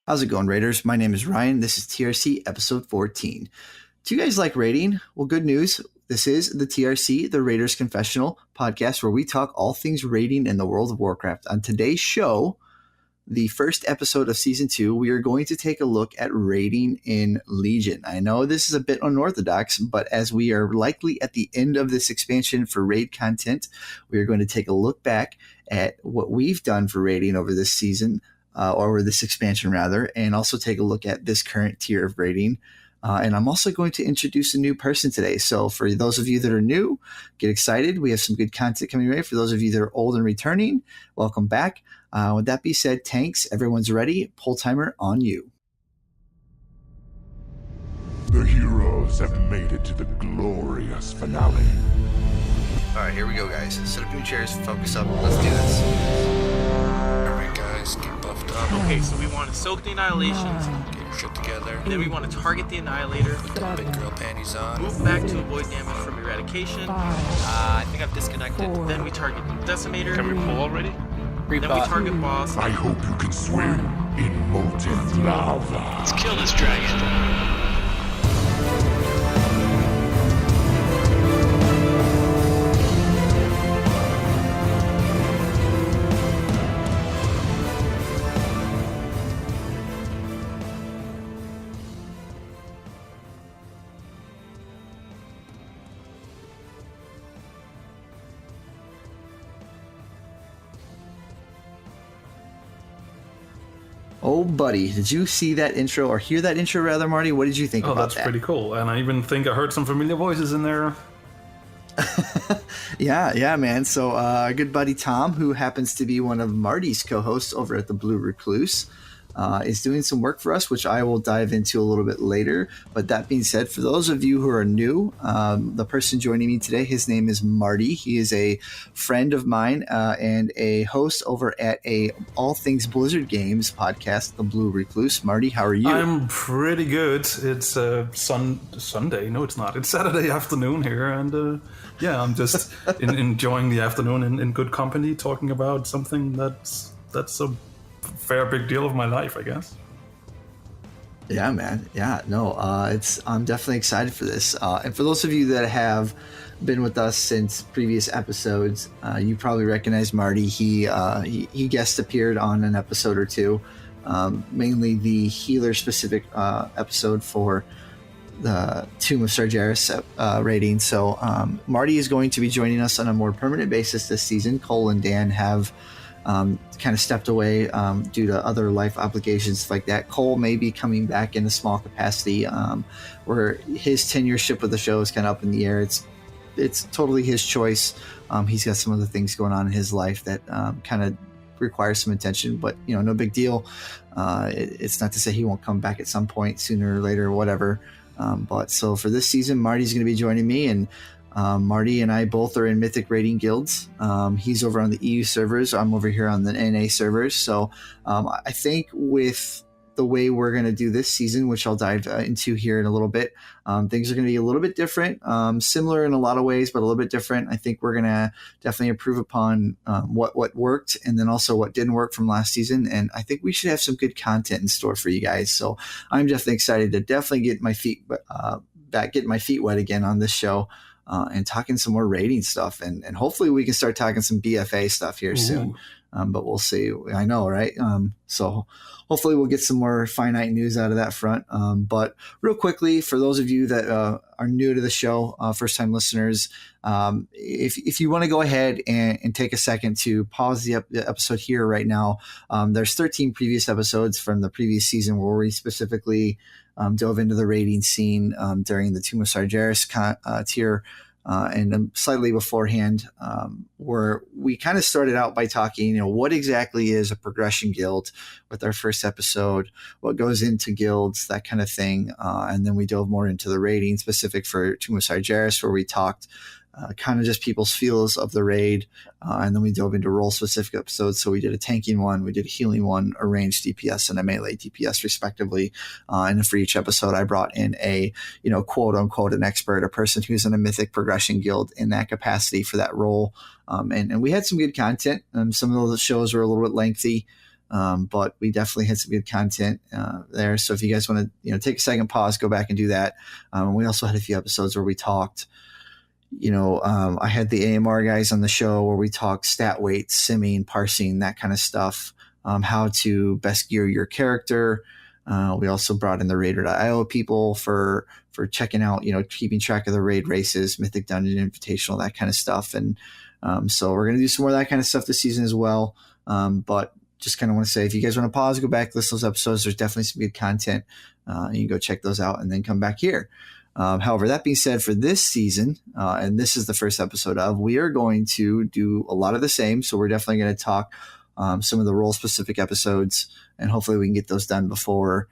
How's it going, Raiders? My name is Ryan. This is TRC episode 14. Do you guys like raiding? Well, good news. This is the TRC, the Raiders Confessional podcast, where we talk all things raiding in the world of Warcraft. On today's show, the first episode of season 2, we are going to take a look at raiding in Legion. I know this is a bit unorthodox, but as we are likely at the end of this expansion for raid content, we are going to take a look back at what we've done for raiding over this season, or this expansion rather, and also take a look at this current tier of raiding. And I'm also going to introduce a new person today. So for those of you that are new, get excited. We have some good content coming your way. For those of you that are old and returning, welcome back. With that being said, tanks, everyone's ready. Pull timer on you. The heroes have made it to the glorious finale. All right, here we go, guys. Set up your chairs, focus up. Let's do this. All right, guys, get buffed up. Okay, so we want to soak the annihilations. Get your shit together. Then we want to target the annihilator. Put the big girl panties on. Move back to avoid damage from eradication. I think I've disconnected. Then we target decimator. Can we pull already? Then we target boss. I hope you can swim in molten lava. Let's kill this dragon. Oh, buddy, did you see that intro or hear that intro rather, Marty? What did you think about that? Oh, that's pretty cool. And I even think I heard some familiar voices in there. Yeah, man. So our good buddy Tom, who happens to be one of Marty's co-hosts over at the Blue Recluse, is doing some work for us, which I will dive into a little bit later. But that being said, for those of you who are new, the person joining me today, his name is Marty. He is a friend of mine and a host over at a All Things Blizzard Games podcast, The Blue Recluse. Marty, how are you? I'm pretty good. It's Sunday. No, it's not. It's Saturday afternoon here. And yeah, I'm just enjoying the afternoon in good company, talking about something that's a fair big deal of my life, I guess. Yeah, man. Yeah, no, I'm definitely excited for this. And for those of you that have been with us since previous episodes, you probably recognize Marty. He guest appeared on an episode or two, mainly the healer specific episode for the Tomb of Sargeras rating. So Marty is going to be joining us on a more permanent basis this season. Cole and Dan have kind of stepped away due to other life obligations like that. Cole may be coming back in a small capacity, where his tenureship with the show is kind of up in the air. It's totally his choice. He's got some other things going on in his life that kind of requires some attention, but no big deal. It's not to say he won't come back at some point sooner or later or whatever. But so for this season, Marty's going to be joining me, and Marty and I both are in Mythic raiding guilds. He's over on the EU servers. I'm over here on the NA servers. So I think with the way we're going to do this season, which I'll dive into here in a little bit, things are going to be a little bit different, similar in a lot of ways, but a little bit different. I think we're going to definitely improve upon what worked and then also what didn't work from last season. And I think we should have some good content in store for you guys. So I'm definitely excited to definitely get my feet wet again on this show. And talking some more rating stuff, and hopefully we can start talking some BFA stuff here soon. But we'll see. I know, right? So hopefully we'll get some more finite news out of that front. But real quickly, for those of you that are new to the show, first-time listeners, if you want to go ahead and take a second to pause the episode here right now, there's 13 previous episodes from the previous season where we specifically dove into the raiding scene during the Tomb of Sargeras tier, and slightly beforehand, where we kind of started out by talking, what exactly is a progression guild with our first episode, what goes into guilds, that kind of thing. And then we dove more into the raiding specific for Tomb of Sargeras, where we talked kind of just people's feels of the raid. And then we dove into role specific episodes. So we did a tanking one, we did a healing one, a ranged DPS and a melee DPS respectively. And for each episode, I brought in a, quote unquote, an expert, a person who's in a mythic progression guild in that capacity for that role. And we had some good content. Some of those shows were a little bit lengthy. But we definitely had some good content there. So if you guys want to, take a second, pause, go back and do that. We also had a few episodes where we talked, I had the AMR guys on the show where we talked stat weight, simming, parsing, that kind of stuff, how to best gear your character. We also brought in the Raider.io people for checking out, keeping track of the raid races, Mythic Dungeon Invitational, that kind of stuff. And so we're going to do some more of that kind of stuff this season as well. But just kind of want to say, if you guys want to pause, go back, listen to those episodes. There's definitely some good content. You can go check those out and then come back here. However, that being said, for this season, and this is the first episode of, we are going to do a lot of the same. So we're definitely going to talk some of the role-specific episodes, and hopefully we can get those done before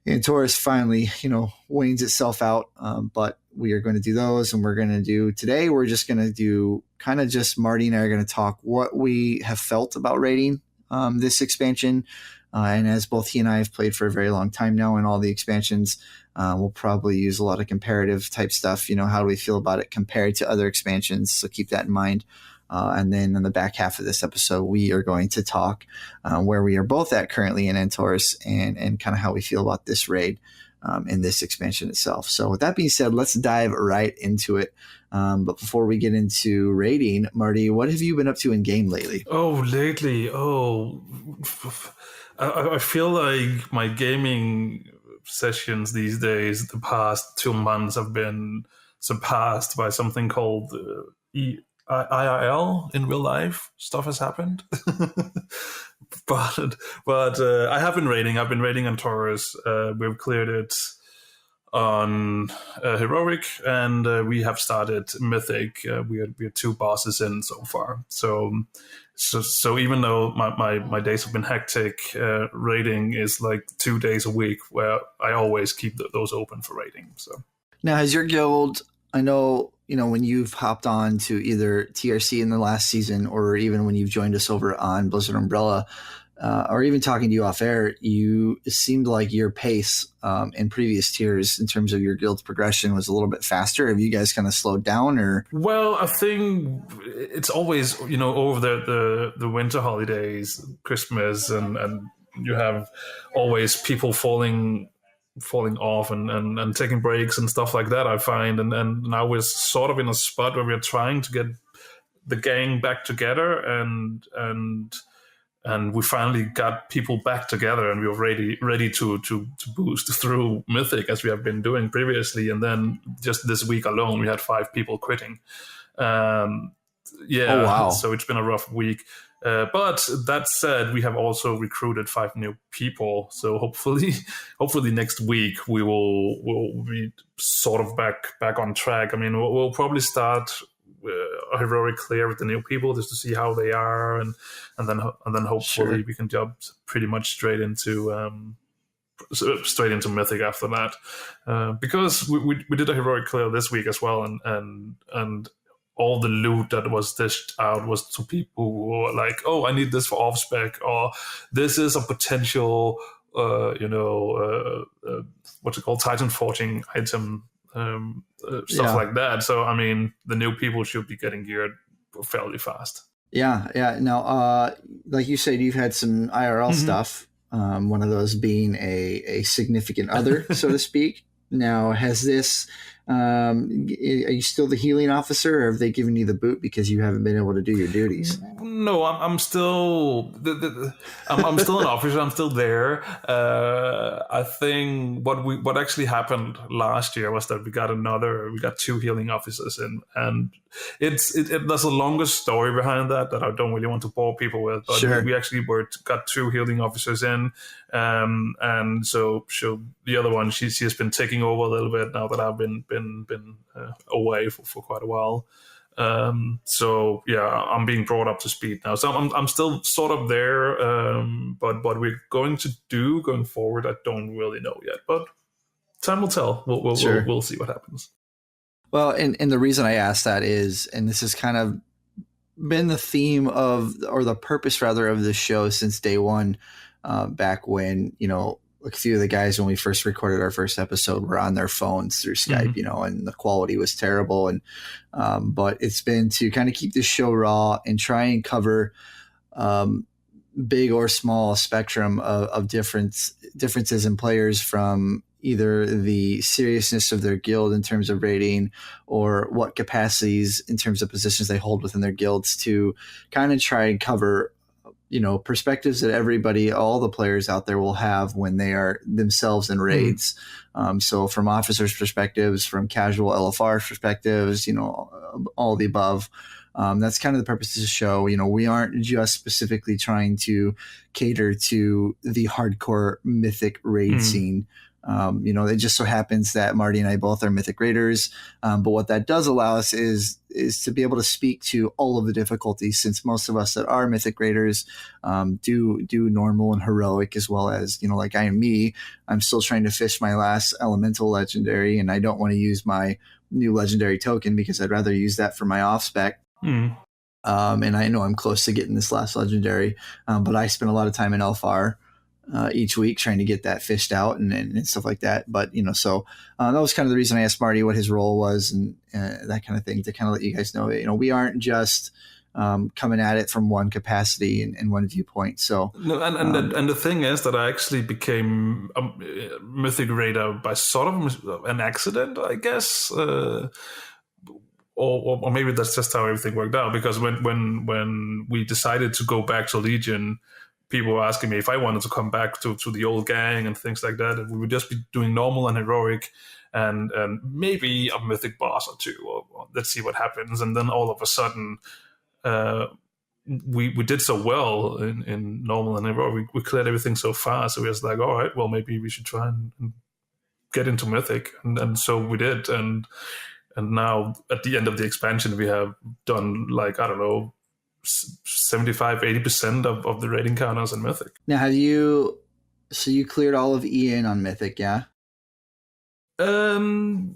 Antorus finally, wanes itself out. But we are going to do those, and we're going to do today. We're just going to do kind of just Marty and I are going to talk what we have felt about raiding this expansion. And as both he and I have played for a very long time now in all the expansions, we'll probably use a lot of comparative type stuff. How do we feel about it compared to other expansions? So keep that in mind. And then in the back half of this episode, we are going to talk where we are both at currently in Antorus and kind of how we feel about this raid in this expansion itself. So with that being said, let's dive right into it. But before we get into raiding, Marty, what have you been up to in game lately? Lately, I feel like my gaming sessions these days, the past 2 months, have been surpassed by something called IRL, in real life. Stuff has happened. but I have been raiding. I've been raiding Antorus. We've cleared it on Heroic, and we have started Mythic. We are 2 bosses in so far. So even though my days have been hectic, raiding is like 2 days a week where I always keep those open for raiding. So now, has your guild, I know, when you've hopped on to either TRC in the last season or even when you've joined us over on Blizzard Umbrella, or even talking to you off air, it seemed like your pace in previous tiers in terms of your guild's progression was a little bit faster. Have you guys kind of slowed down, or? Well, I think it's always, over the winter holidays, Christmas, and you have always people falling off and taking breaks and stuff like that, I find. And now we're sort of in a spot where we're trying to get the gang back together and we finally got people back together, and we were ready to boost through Mythic as we have been doing previously. And then just this week alone, we had 5 people quitting. Oh, wow. So it's been a rough week. But that said, we have also recruited 5 new people. So hopefully next week we'll be sort of back on track. I mean, we'll probably start a heroic clear with the new people just to see how they are, and then hopefully we can jump pretty much straight into Mythic after that, because we did a heroic clear this week as well, and all the loot that was dished out was to people who were like, oh, I need this for off spec, or this is a potential what's it called, Titan forging item. Stuff like that. So, I mean, the new people should be getting geared fairly fast. Yeah. Now, like you said, you've had some IRL stuff, one of those being a significant other, so to speak. Now, has this, are you still the healing officer, or have they given you the boot because you haven't been able to do your duties? No, I'm still I'm still an officer. I'm still there. I think what actually happened last year was that we got 2 healing officers in, and there's a longer story behind that I don't really want to bore people with. But we actually got 2 healing officers in, and so the other one, she has been taking over a little bit now that I've been away for quite a while. So yeah, I'm being brought up to speed now. So I'm still sort of there, but what we're going to do going forward, I don't really know yet. But time will tell. We'll see what happens. Well, and the reason I asked that is, and this has kind of been the theme of, or the purpose rather, of the show since day one, back when, a few of the guys, when we first recorded our first episode, were on their phones through Skype, and the quality was terrible. And, but it's been to kind of keep the show raw and try and cover, big or small spectrum of differences in players, from either the seriousness of their guild in terms of rating or what capacities in terms of positions they hold within their guilds, to kind of try and cover, perspectives that all the players out there will have when they are themselves in raids. So from officers' perspectives, from casual LFR perspectives, all the above. That's kind of the purpose of the show. We aren't just specifically trying to cater to the hardcore Mythic raid scene. It just so happens that Marty and I both are Mythic raiders. But what that does allow us is to be able to speak to all of the difficulties, since most of us that are Mythic raiders do normal and heroic, as well as, like I am me. I'm still trying to fish my last elemental legendary, and I don't want to use my new legendary token because I'd rather use that for my off spec. And I know I'm close to getting this last legendary, but I spend a lot of time in LFR each week trying to get that fished out and stuff like that. But, so that was kind of the reason I asked Marty what his role was and that kind of thing, to kind of let you guys know, we aren't just coming at it from one capacity and one viewpoint. So no, and the thing is that I actually became a Mythic Raider by sort of an accident, I guess. Or maybe that's just how everything worked out. Because when we decided to go back to Legion, people were asking me if I wanted to come back to the old gang and things like that. And we would just be doing normal and heroic and maybe a Mythic boss or two. Or let's see what happens. And then all of a sudden, we did so well in normal and heroic. We cleared everything so fast. So we was like, all right, well, maybe we should try and get into Mythic. And so we did. And now at the end of the expansion, we have done 75-80% of the rating counters in Mythic. Now, you cleared all of Ian on Mythic, yeah? Not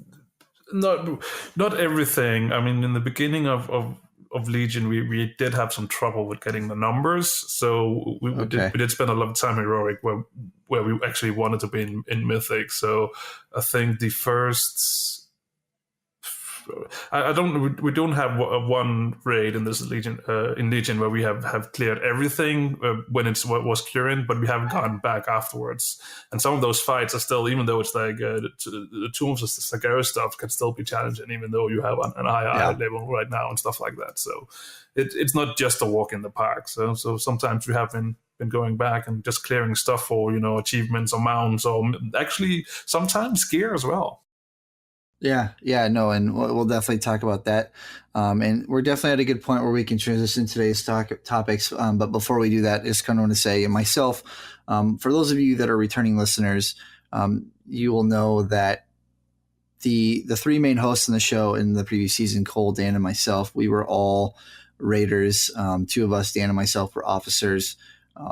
everything. I mean, in the beginning of Legion, we did have some trouble with getting the numbers. So we did spend a lot of time heroic where we actually wanted to be in Mythic. So I think the first... we don't have one raid in this Legion where we have cleared everything when it was current, but we haven't gone back afterwards. And some of those fights are still, even though it's like the Tombs of Sagara stuff can still be challenging, even though you have an higher level right now and stuff like that. So it's not just a walk in the park. So sometimes we have been going back and just clearing stuff for achievements or mounts, or actually sometimes gear as well. Yeah, no, and we'll definitely talk about that. And we're definitely at a good point where we can transition today's topics. But before we do that, I just kind of want to say, myself, for those of you that are returning listeners, you will know that the three main hosts in the show in the previous season, Cole, Dan, and myself, we were all raiders. Two of us, Dan and myself, were officers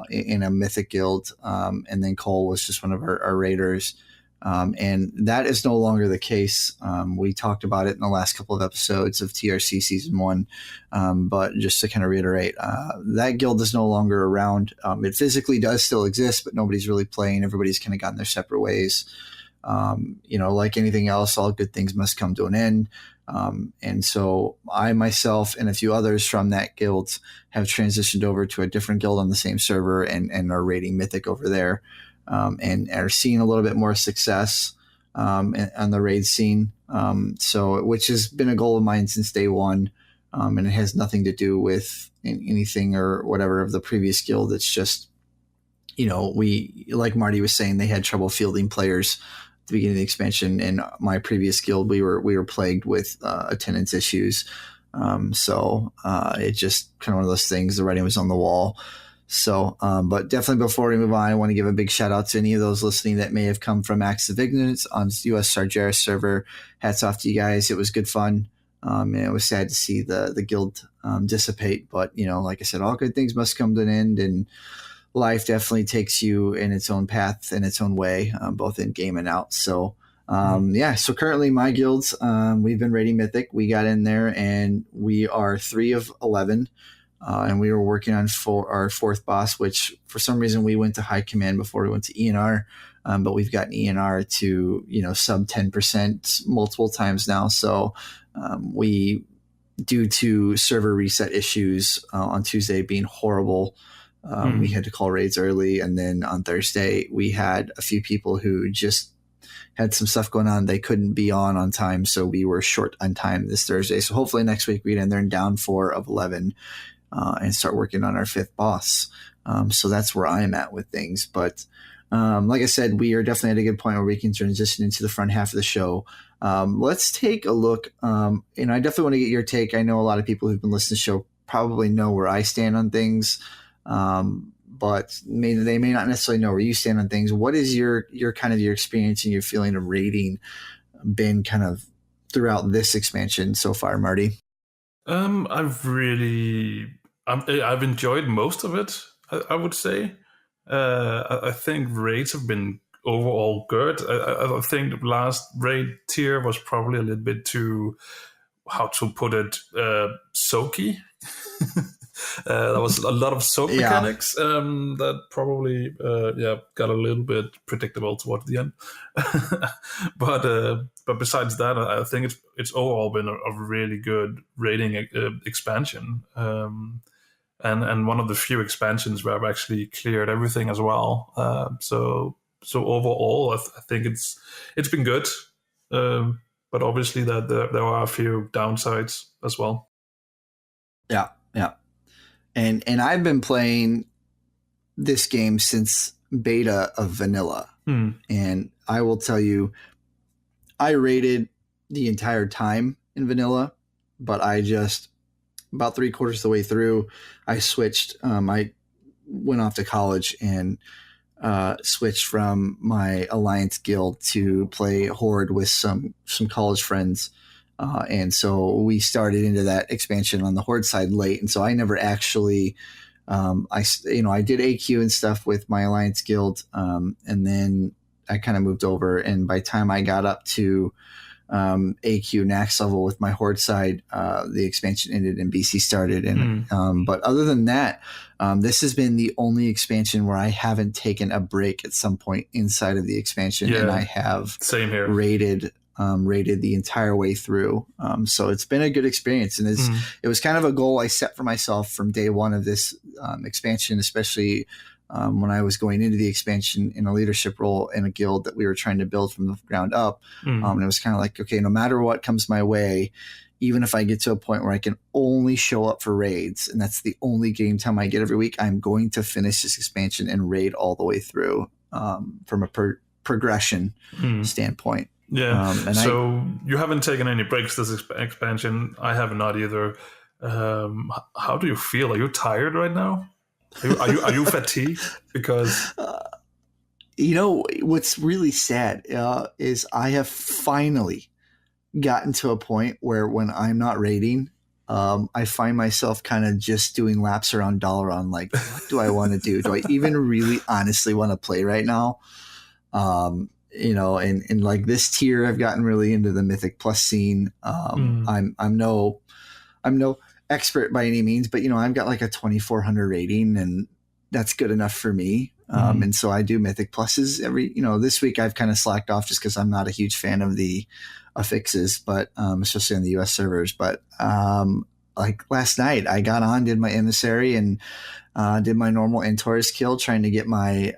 in a Mythic guild. And then Cole was just one of our raiders. And that is no longer the case. We talked about it in the last couple of episodes of TRC Season 1. But just to kind of reiterate, that guild is no longer around. It physically does still exist, but nobody's really playing. Everybody's kind of gotten their separate ways. Like anything else, all good things must come to an end. And so I myself and a few others from that guild have transitioned over to a different guild on the same server and are raiding Mythic over there. And are seeing a little bit more success on the raid scene. Which has been a goal of mine since day one. And it has nothing to do with anything or whatever of the previous guild. It's just, we, like Marty was saying, they had trouble fielding players at the beginning of the expansion. In my previous guild, we were plagued with attendance issues. It just kind of one of those things. The writing was on the wall. So, but definitely before we move on, I want to give a big shout out to any of those listening that may have come from Acts of Ignorance on US Sargeras server. Hats off to you guys. It was good fun. And it was sad to see the guild dissipate, but like I said, all good things must come to an end, and life definitely takes you in its own path, in its own way, both in game and out. So, so currently my guilds, we've been raiding Mythic. We got in there and we are 3 of 11. And we were working on our fourth boss, which for some reason we went to high command before we went to ENR. But we've gotten ENR to, sub 10% multiple times now. So we, due to server reset issues on Tuesday being horrible, We had to call raids early, and then on Thursday we had a few people who just had some stuff going on. They couldn't be on time, so we were short on time this Thursday. So hopefully next week we get in there and down 4 of 11 and start working on our 5th boss. So that's where I'm at with things. But like I said, we are definitely at a good point where we can transition into the front half of the show. Let's take a look. And I definitely want to get your take. I know a lot of people who've been listening to the show probably know where I stand on things. But they may not necessarily know where you stand on things. What is your kind of your experience and your feeling of raiding been kind of throughout this expansion so far, Marty? I've enjoyed most of it, I would say. I think raids have been overall good. I think the last raid tier was probably a little bit too, how to put it, soaky. There was a lot of soak mechanics that probably got a little bit predictable towards the end. But besides that, I think it's overall been a really good raiding expansion, and one of the few expansions where I've actually cleared everything as well. So overall, I think it's been good, but obviously that there are a few downsides as well. Yeah. And I've been playing this game since beta of vanilla. And I will tell you, I rated the entire time in vanilla, but I just about 3/4 of the way through, I switched. I went off to college and switched from my Alliance guild to play Horde with some college friends. And so we started into that expansion on the Horde side late. And so I never actually, I did AQ and stuff with my Alliance guild. And then I kind of moved over. And by the time I got up to AQ max level with my Horde side, the expansion ended and BC started. And but other than that, this has been the only expansion where I haven't taken a break at some point inside of the expansion. And I have same here. rated the entire way through. So it's been a good experience. And it was kind of a goal I set for myself from day one of this expansion, especially when I was going into the expansion in a leadership role in a guild that we were trying to build from the ground up. And it was kind of like, okay, no matter what comes my way, even if I get to a point where I can only show up for raids, and that's the only game time I get every week, I'm going to finish this expansion and raid all the way through from a progression standpoint. Yeah. So you haven't taken any breaks this expansion. I have not either. How do you feel? Are you tired right now? Are you fatigued? Because what's really sad is I have finally gotten to a point where when I'm not raiding, I find myself kind of just doing laps around Dalaran. Like, what do I want to do? Do I even really honestly want to play right now? And like this tier, I've gotten really into the Mythic Plus scene. I'm no expert by any means, but I've got like a 2,400 rating, and that's good enough for me. And so I do Mythic Pluses every. This week I've kind of slacked off just because I'm not a huge fan of the affixes, but especially on the US servers. But like last night, I got on, did my emissary, and did my normal Antorus kill, trying to get my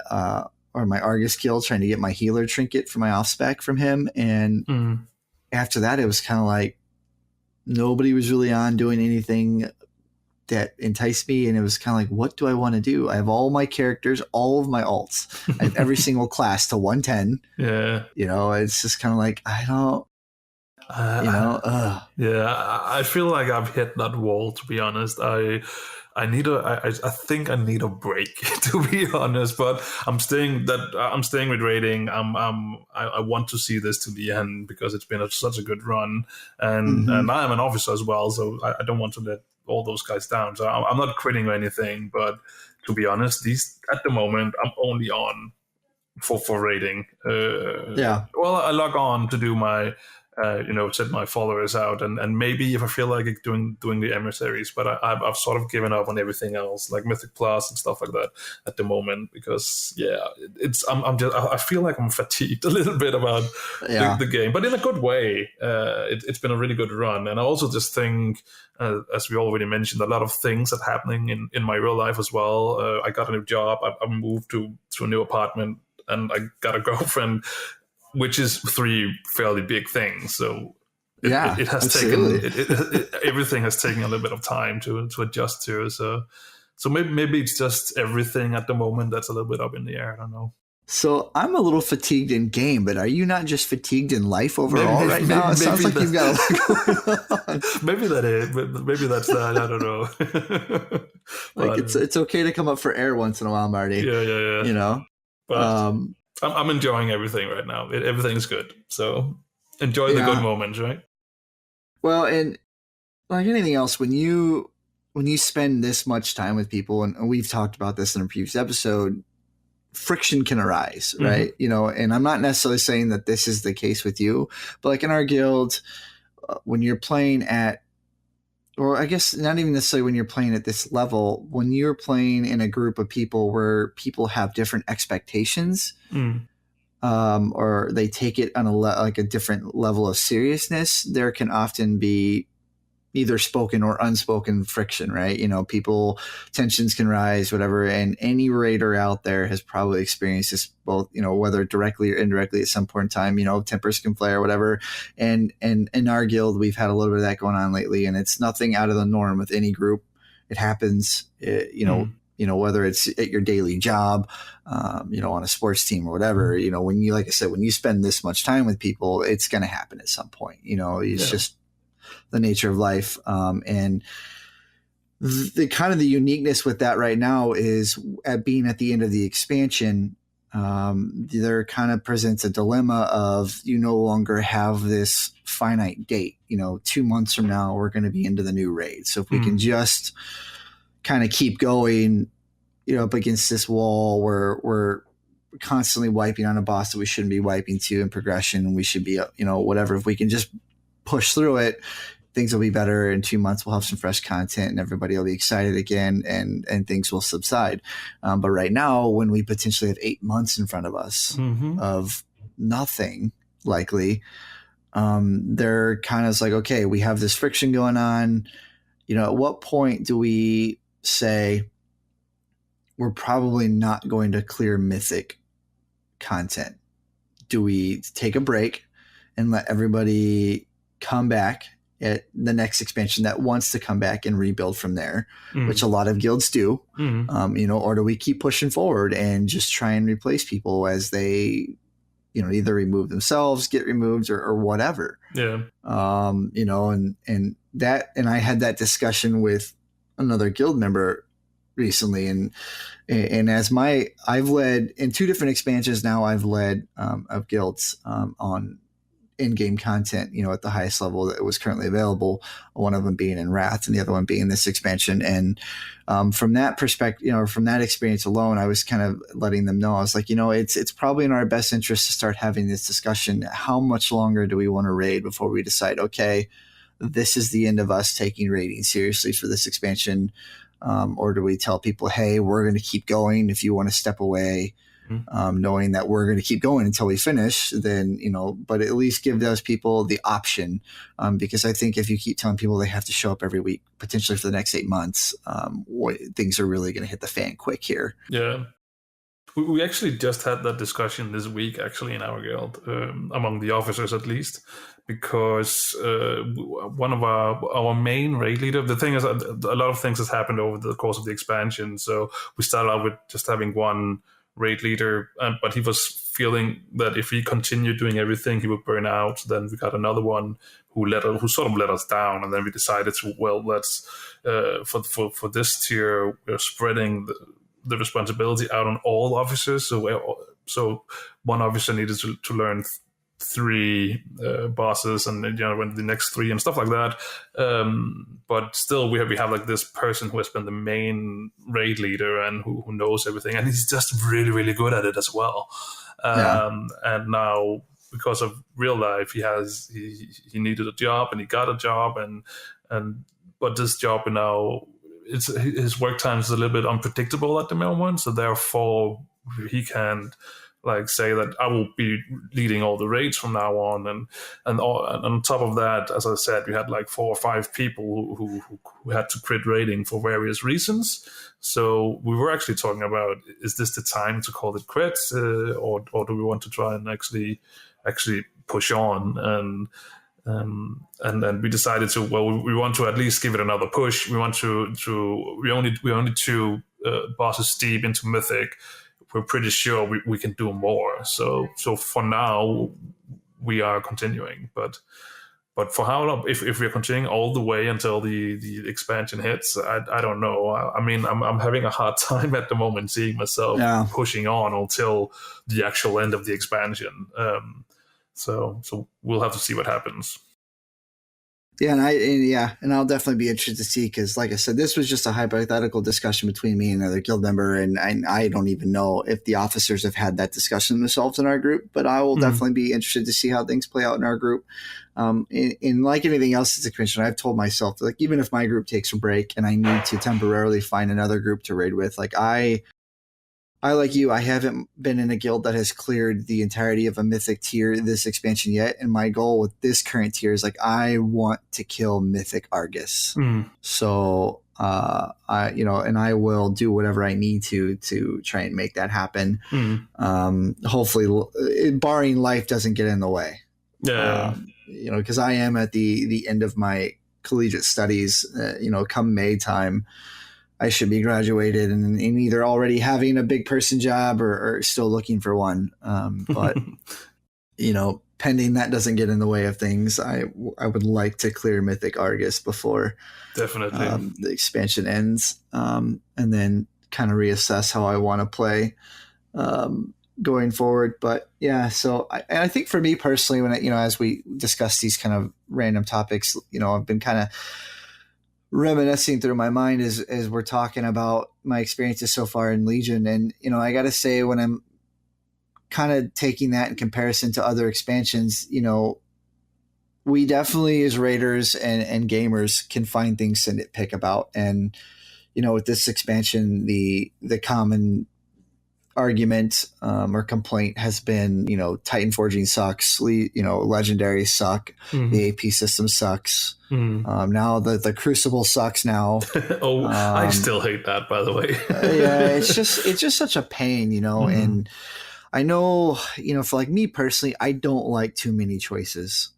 Argus kill, trying to get my healer trinket for my off spec from him. And after that, it was kind of like nobody was really on doing anything that enticed me. And it was kind of like, what do I want to do? I have all my characters, all of my alts. I have every single class to 110. Yeah. It's just kind of like, I don't, Yeah, I feel like I've hit that wall, to be honest. I think I need a break, to be honest. But I'm staying with raiding. I want to see this to the end because it's been such a good run, and I am an officer as well, so I don't want to let all those guys down. So I'm not quitting or anything. But to be honest, at the moment I'm only on for raiding. Well, I log on to do my send my followers out, and maybe if I feel like it, doing the emissaries, but I've sort of given up on everything else, like Mythic Plus and stuff like that at the moment, because I feel like I'm fatigued a little bit about the game, but in a good way. It's been a really good run, and I also just think, as we already mentioned, a lot of things are happening in my real life as well. I got a new job, I moved to a new apartment, and I got a girlfriend, which is 3 fairly big things. So it has absolutely. taken everything has taken a little bit of time to adjust to. So maybe it's just everything at the moment that's a little bit up in the air. I don't know. So I'm a little fatigued in game, but are you not just fatigued in life overall right now? It sounds like you've got a lot going on. Maybe that's that. I don't know. Like it's okay to come up for air once in a while, Marty. Yeah. You know. But I'm enjoying everything right now. Everything's good. So enjoy the good moments, right? Well, and like anything else, when you spend this much time with people, and we've talked about this in a previous episode, friction can arise, right? And I'm not necessarily saying that this is the case with you, but like in our guild, when you're playing at, or I guess not even necessarily when you're playing at this level, when you're playing in a group of people where people have different expectations, or they take it on a different level of seriousness, there can often be either spoken or unspoken friction, right? Tensions can rise, whatever. And any raider out there has probably experienced this both, whether directly or indirectly at some point in time, tempers can flare, whatever. And in our guild, we've had a little bit of that going on lately, and it's nothing out of the norm with any group. It happens, whether it's at your daily job, on a sports team or whatever, when you, like I said, when you spend this much time with people, it's going to happen at some point, it's just the nature of life. And the kind of the uniqueness with that right now is at being at the end of the expansion, there kind of presents a dilemma of you no longer have this finite date. 2 months from now, we're going to be into the new raid. So if we can just kind of keep going, up against this wall where we're constantly wiping on a boss that we shouldn't be wiping to in progression, we should be, whatever. If we can just push through it, things will be better. In 2 months, we'll have some fresh content and everybody will be excited again, and things will subside. But right now, when we potentially have 8 months in front of us of nothing likely, they're kind of like, okay, we have this friction going on. At what point do we say we're probably not going to clear Mythic content? Do we take a break and let everybody come back at the next expansion that wants to come back and rebuild from there, which a lot of guilds do, or do we keep pushing forward and just try and replace people as they, either remove themselves, get removed, or whatever. Yeah. And I had that discussion with another guild member recently, and as I've led in 2 different expansions now, I've led of guilds on in-game content, at the highest level that was currently available, one of them being in Wrath and the other one being this expansion. And from that perspective, from that experience alone, I was kind of letting them know, I was like, it's probably in our best interest to start having this discussion. How much longer do we want to raid before we decide, okay, this is the end of us taking raiding seriously for this expansion? Or do we tell people, hey, we're going to keep going. If you want to step away, knowing that we're going to keep going until we finish, then, but at least give those people the option. Because I think if you keep telling people they have to show up every week, potentially for the next 8 months, things are really going to hit the fan quick here. Yeah. We actually just had that discussion this week, actually, in our guild, among the officers at least, because one of our main raid leader, the thing is, a lot of things has happened over the course of the expansion. So we started out with just having one raid leader, but he was feeling that if he continued doing everything, he would burn out. Then we got another one who sort of let us down, and then we decided to, well, let's for this tier, we're spreading the responsibility out on all officers. So one officer needed to learn 3 bosses, and when the next 3 and stuff like that. But still, we have like this person who has been the main raid leader and who knows everything, and he's just really, really good at it as well. And now because of real life. He needed a job and he got a job, and but this job now, his work time is a little bit unpredictable at the moment, so therefore he can't like say that I will be leading all the raids from now on, and on top of that, as I said, we had like 4 or 5 people who had to quit raiding for various reasons. So we were actually talking about, is this the time to call it quits, or do we want to try and actually push on? And then we decided to, we want to at least give it another push. We want we're only 2 bosses deep into Mythic. We're pretty sure we can do more. So for now, we are continuing. But for how long? If we're continuing all the way until the expansion hits, I don't know. I mean, I'm having a hard time at the moment seeing myself pushing on until the actual end of the expansion. So we'll have to see what happens. Yeah, and I'll definitely be interested to see, because like I said, this was just a hypothetical discussion between me and another guild member, and I don't even know if the officers have had that discussion themselves in our group, but I will definitely be interested to see how things play out in our group. In like anything else as a commissioner, I've told myself, like, even if my group takes a break and I need to temporarily find another group to raid with, like I like you, I haven't been in a guild that has cleared the entirety of a Mythic tier this expansion yet. And my goal with this current tier is, like, I want to kill Mythic Argus. So, and I will do whatever I need to try and make that happen. Hopefully, barring life doesn't get in the way. Yeah. Because I am at the end of my collegiate studies, come May time. I should be graduated and either already having a big person job or still looking for one. But, pending that doesn't get in the way of things, I would like to clear Mythic Argus before definitely the expansion ends, and then kind of reassess how I want to play going forward. But yeah, so I think for me personally, when as we discuss these kind of random topics, I've been kind of reminiscing through my mind as we're talking about my experiences so far in Legion. And, I got to say, when I'm kind of taking that in comparison to other expansions, we definitely as raiders and gamers can find things to nitpick about. And, with this expansion, the common argument or complaint has been, Titan forging sucks, legendaries suck, the AP system sucks. Now the Crucible sucks now. I still hate that, by the way. Yeah, it's just such a pain, and I know, for like me personally, I don't like too many choices.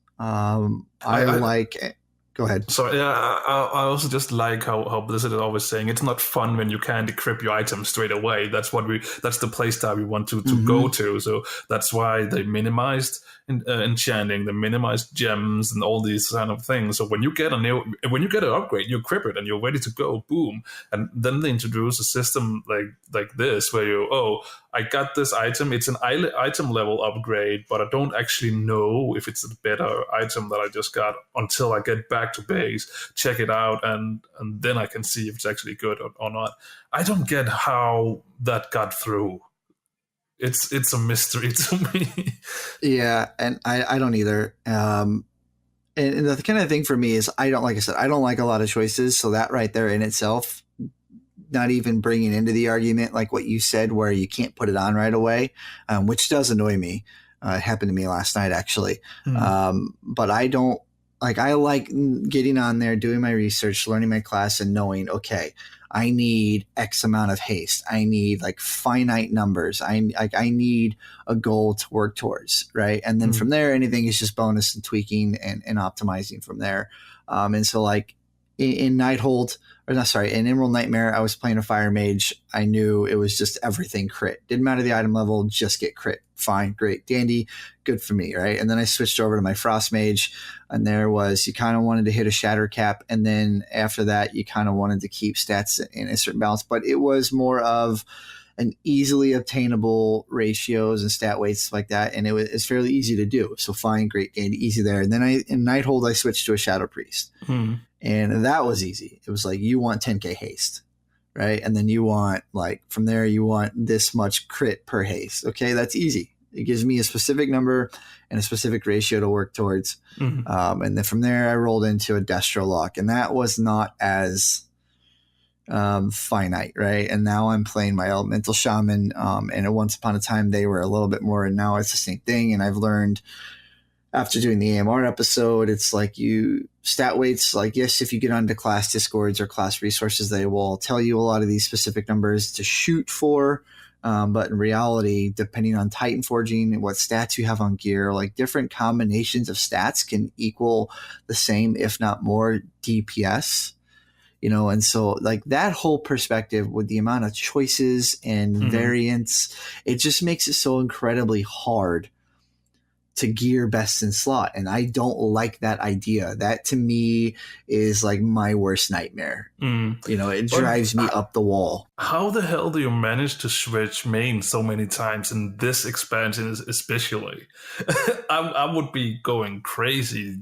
Go ahead. So yeah, I also just like how Blizzard is always saying it's not fun when you can't equip your items straight away. That's the playstyle we want to go to. So that's why they minimized enchanting, they minimized gems and all these kind of things. So when you get an upgrade, you equip it and you're ready to go. Boom. And then they introduce a system like this where I got this item. It's an item level upgrade, but I don't actually know if it's a better item that I just got until I get back to base, check it out, and then I can see if it's actually good or not. I don't get how that got through. It's a mystery to me. Yeah, and I don't either. And the kind of thing for me is I don't like a lot of choices. So that right there in itself, not even bringing into the argument like what you said, where you can't put it on right away, which does annoy me. It happened to me last night actually. But I don't. Like, I like getting on there, doing my research, learning my class, and knowing, okay, I need X amount of haste. I need like finite numbers. I need a goal to work towards, right? And then from there, anything is just bonus and tweaking and optimizing from there. And so like in Emerald Nightmare, I was playing a Fire Mage. I knew it was just everything crit. Didn't matter the item level, just get crit. Fine, great, dandy, good for me, right? And then I switched over to my Frost Mage, and there was, you kind of wanted to hit a shatter cap, and then after that, you kind of wanted to keep stats in a certain balance, but it was more of an easily obtainable ratios and stat weights like that, and it's fairly easy to do. So fine, great, dandy, easy there. And then in Nighthold, I switched to a Shadow Priest, and that was easy. It was like, you want 10k haste, right? And then you want, like, from there, you want this much crit per haste. Okay, that's easy. It gives me a specific number and a specific ratio to work towards. And then from there, I rolled into a Destro lock, and that was not as finite, right? And now I'm playing my Elemental Shaman, and once upon a time they were a little bit more, and now it's the same thing. And I've learned after doing the AMR episode, it's like you stat weights, like, yes, if you get onto class discords or class resources, they will tell you a lot of these specific numbers to shoot for. But in reality, depending on Titan Forging and what stats you have on gear, like different combinations of stats can equal the same, if not more, DPS. And so like that whole perspective with the amount of choices and variants, it just makes it so incredibly hard to gear best in slot. And I don't like that idea. That to me is like my worst nightmare. It drives me up the wall. How the hell do you manage to switch main so many times in this expansion especially? I would be going crazy.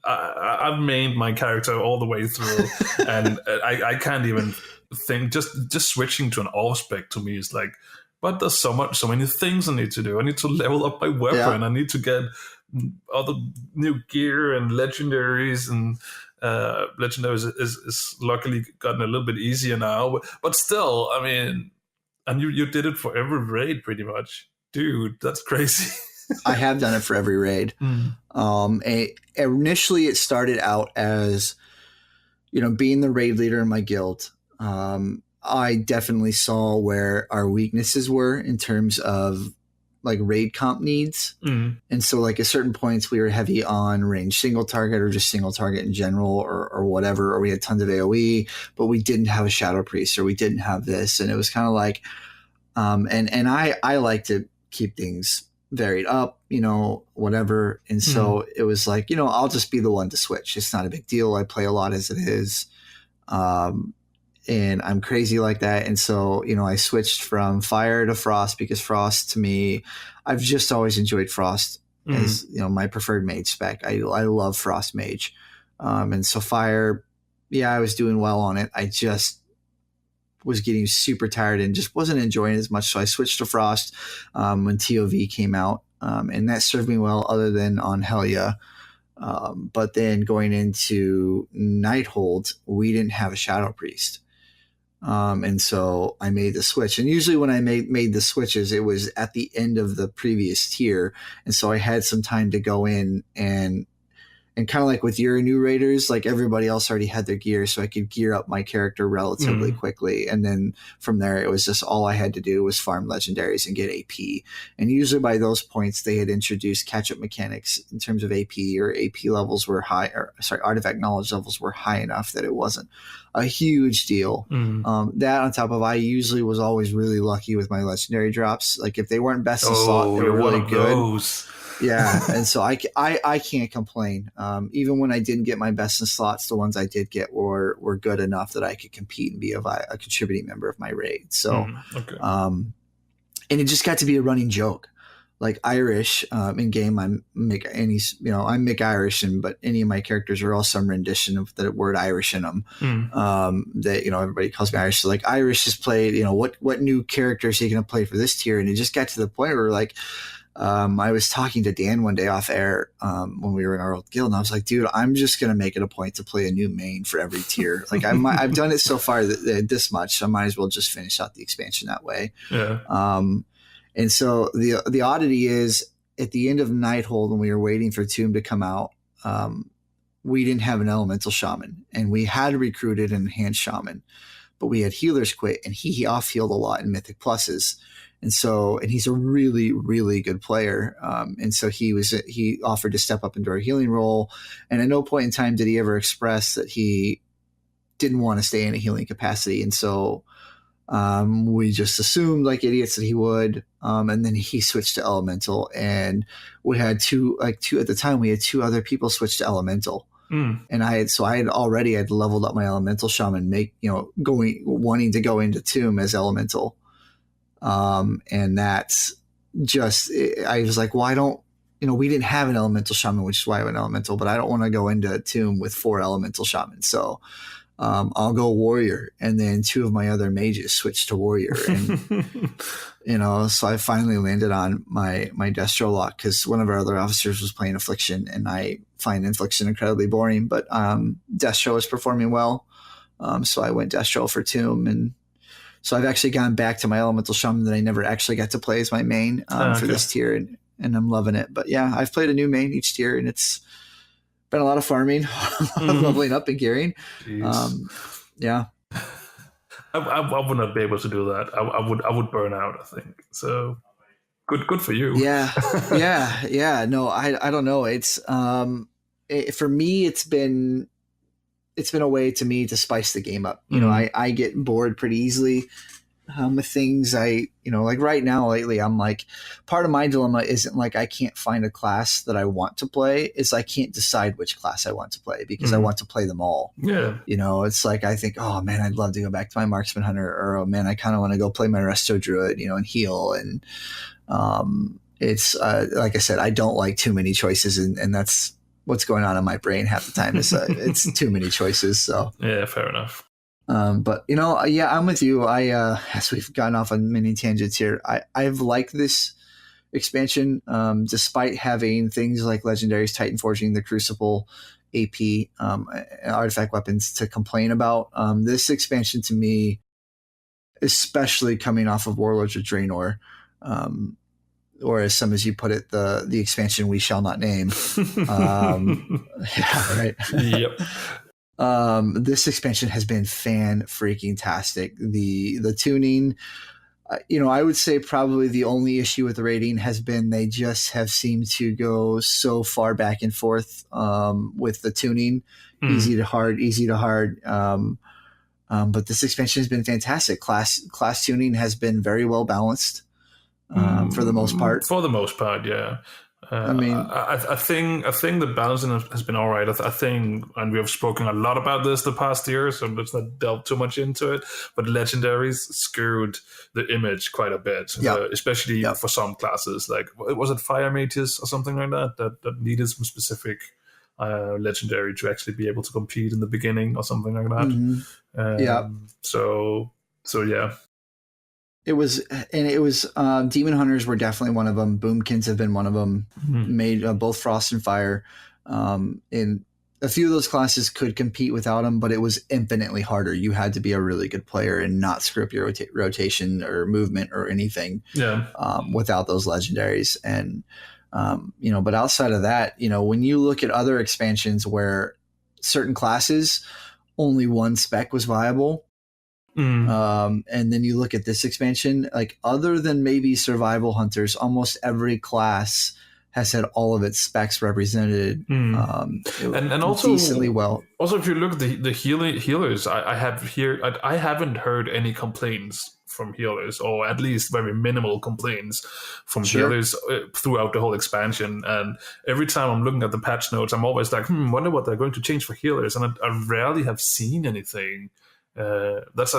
I've mained my character all the way through, and I can't even think. Just switching to an Allspec to me is like, but there's so many things I need to do. I need to level up my weapon. I need to get other new gear and legendaries, and legendaries is luckily gotten a little bit easier now. But still, I mean, and you did it for every raid pretty much, dude. That's crazy. I have done it for every raid. Initially, it started out as, being the raid leader in my guild. I definitely saw where our weaknesses were in terms of like raid comp needs. And so like at certain points we were heavy on range single target or just single target in general or whatever, or we had tons of AoE, but we didn't have a Shadow Priest or we didn't have this. And it was kind of like, and I like to keep things varied up, whatever. And so it was like, I'll just be the one to switch. It's not a big deal. I play a lot as it is. And I'm crazy like that. And so, I switched from fire to frost because frost to me, I've just always enjoyed frost as, my preferred mage spec. I love frost mage. And so fire, I was doing well on it. I just was getting super tired and just wasn't enjoying it as much. So I switched to frost when TOV came out. And that served me well other than on Helya. But then going into Nighthold, we didn't have a Shadow Priest. And so I made the switch. And usually when I made the switches, it was at the end of the previous tier. And so I had some time to go in and kind of like with your new raiders, like everybody else already had their gear, so I could gear up my character relatively quickly. And then from there, it was just all I had to do was farm legendaries and get AP. And usually by those points, they had introduced catch-up mechanics in terms of AP, or AP levels were high, artifact knowledge levels were high enough that it wasn't a huge deal. That on top of, I usually was always really lucky with my legendary drops. Like if they weren't best in slot, they were really good. Yeah, and so I can't complain. Even when I didn't get my best in slots, the ones I did get were good enough that I could compete and be a contributing member of my raid. So, and it just got to be a running joke. Like Irish in game, I'm Mick Irish, but any of my characters are all some rendition of the word Irish in them. That everybody calls me Irish. So like Irish has played. What new characters are you going to play for this tier? And it just got to the point where like. I was talking to Dan one day off air when we were in our old guild, and I was like, dude, I'm just going to make it a point to play a new main for every tier. Like I've done it so far this much, so I might as well just finish out the expansion that way. Yeah. And so the oddity is at the end of Nighthold, when we were waiting for Tomb to come out, we didn't have an elemental shaman, and we had recruited an enhanced shaman, but we had healers quit, and he off-healed a lot in Mythic Pluses. And he's a really, really good player. And so he offered to step up into our healing role. And at no point in time did he ever express that he didn't want to stay in a healing capacity. And so we just assumed like idiots that he would. And then he switched to elemental, and we had two at the time, we had two other people switch to elemental. And I had leveled up my elemental shaman, wanting to go into Tomb as elemental. And that's just, I was like, well, I don't, we didn't have an elemental shaman, which is why I went elemental, but I don't want to go into Tomb with 4 elemental shamans. So, I'll go warrior, and then 2 of my other mages switch to warrior, and so I finally landed on my Destro lock because one of our other officers was playing Affliction, and I find Infliction incredibly boring, but Destro was performing well, so I went Destro for Tomb, and so I've actually gone back to my Elemental Shaman that I never actually got to play as my main for this tier, and I'm loving it. But yeah, I've played a new main each tier, and it's been a lot of farming, a lot of leveling up and gearing. Yeah. I would not be able to do that. I would burn out, I think. So good for you. Yeah. No, I don't know. It's for me, it's been a way to me to spice the game up. I get bored pretty easily with things. Like right now lately, I'm like, part of my dilemma isn't like I can't find a class that I want to play. It's I can't decide which class I want to play because I want to play them all. Yeah. It's like I think, oh man, I'd love to go back to my Marksman Hunter, or oh man, I kind of want to go play my Resto Druid, and heal. And it's like I said, I don't like too many choices, and that's what's going on in my brain half the time. Is it's too many choices. So yeah, fair enough. But I'm with you. As we've gotten off on many tangents here, I've liked this expansion, despite having things like Legendaries, Titan Forging, the Crucible, AP, artifact weapons to complain about. This expansion to me, especially coming off of Warlords of Draenor, or as some as you put it, the expansion we shall not name. Yeah, right. Yep. This expansion has been fan-freaking-tastic. The tuning, I would say probably the only issue with the rating has been they just have seemed to go so far back and forth with the tuning, easy to hard. But this expansion has been fantastic. Class tuning has been very well balanced for the most part. For the most part, yeah. I think the balancing has been all right. I think, and we have spoken a lot about this the past year, so let's not delve too much into it. But legendaries screwed the image quite a bit, especially for some classes. Like, was it Fire Mages or something like that needed some specific legendary to actually be able to compete in the beginning or something like that. So yeah. It was Demon Hunters were definitely one of them. Boomkins have been one of them. Made both Frost and Fire. And a few of those classes could compete without them, but it was infinitely harder. You had to be a really good player and not screw up your rotation or movement or anything. Without those legendaries. And but outside of that, when you look at other expansions where certain classes only one spec was viable. And then you look at this expansion, like other than maybe survival hunters, almost every class has had all of its specs represented, and also decently well. Also, if you look at the healers, I haven't heard any complaints from healers, or at least very minimal complaints from healers throughout the whole expansion. And every time I'm looking at the patch notes, I'm always like, wonder what they're going to change for healers, and I rarely have seen anything. That's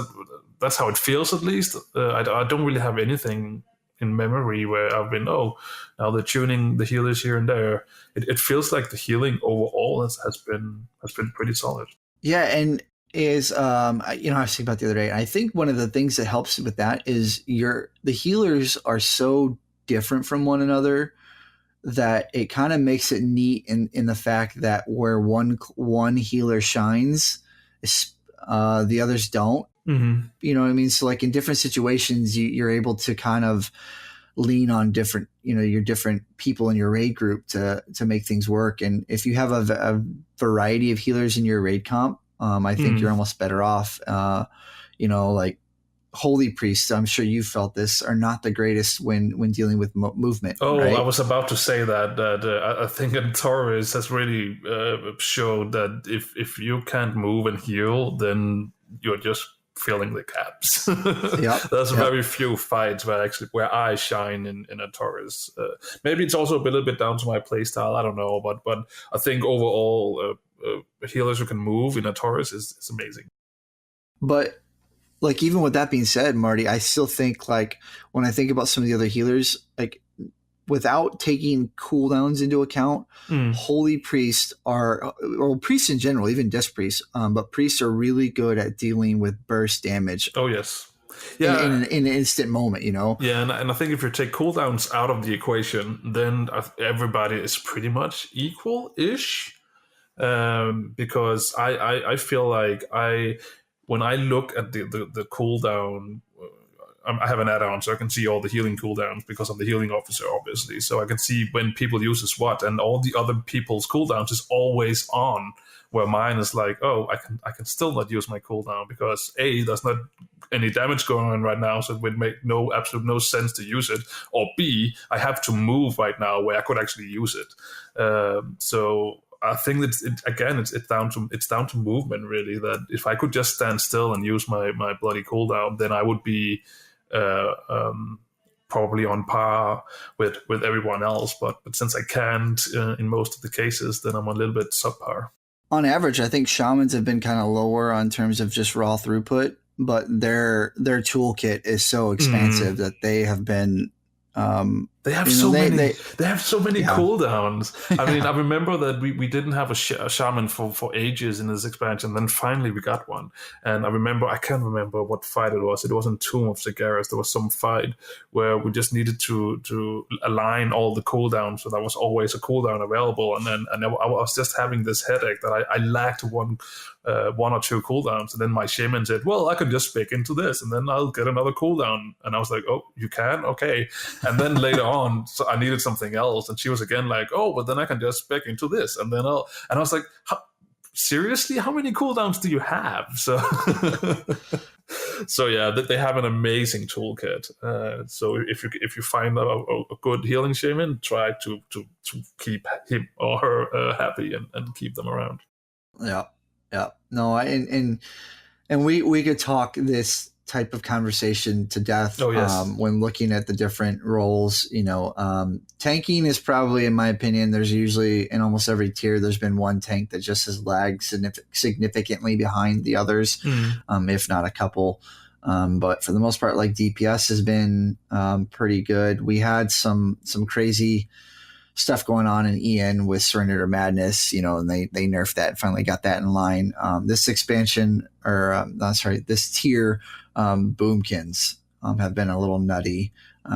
how it feels, at least. I don't really have anything in memory where I've been, now they're tuning the healers here and there. It feels like the healing overall has been pretty solid. Yeah, and is I was thinking about the other day. I think one of the things that helps with that is the healers are so different from one another that it kind of makes it neat in the fact that where one healer shines, the others don't. You know what I mean? So like in different situations, you're able to kind of lean on different, your different people in your raid group to make things work. And if you have a variety of healers in your raid comp, I think you're almost better off. Like holy priests, I'm sure you felt this, are not the greatest when dealing with movement. Right? I was about to say that I think Antorus has really showed that if you can't move and heal, then you're just filling the gaps. There's very few fights where I shine in Antorus. Maybe it's also a little bit down to my playstyle. I don't know, but I think overall, healers who can move in Antorus is amazing. But like, even with that being said, Marty, I still think, like, when I think about some of the other healers, like without taking cooldowns into account, holy priests are, or priests in general, even disc priests, but priests are really good at dealing with burst damage. Oh yes. Yeah, in an instant moment, Yeah, and I think if you take cooldowns out of the equation, then everybody is pretty much equal-ish. Because I feel like when I look at the cooldown, I have an add-on, so I can see all the healing cooldowns because I'm the healing officer, obviously. So I can see when people uses what, and all the other people's cooldowns is always on. Where mine is like, oh, I can still not use my cooldown because A, there's not any damage going on right now, so it would make absolute no sense to use it. Or B, I have to move right now where I could actually use it. So I think that it's down to movement, really. That if I could just stand still and use my bloody cooldown, then I would be probably on par with everyone else. But since I can't in most of the cases, then I'm a little bit subpar. On average, I think shamans have been kind of lower on terms of just raw throughput, but their toolkit is so expansive that they have been. They have so many. They have so many Yeah. cooldowns. I mean, I remember that we didn't have a shaman for ages in this expansion. Then finally we got one, and I can't remember what fight it was. It wasn't Tomb of Zagaras. There was some fight where we just needed to align all the cooldowns, so there was always a cooldown available. And I was just having this headache that I lacked one or two cooldowns, and then my shaman said, "Well, I can just spec into this, and then I'll get another cooldown." And I was like, "Oh, you can? Okay." And then later on, so I needed something else, and she was again like, "Oh, but then I can just spec into this, and then I'll." And I was like, "Seriously, how many cooldowns do you have?" So yeah, they have an amazing toolkit. So if you find a good healing shaman, try to keep him or her happy and keep them around. Yeah. No, and we could talk this type of conversation to death. Oh, yes. When looking at the different roles, tanking is probably, in my opinion, there's usually in almost every tier, there's been one tank that just has lagged significantly behind the others, if not a couple. But for the most part, like DPS has been pretty good. We had some crazy stuff going on in EN with Surrender to Madness, and they nerfed that and finally got that in line. This expansion, this tier, Boomkins have been a little nutty,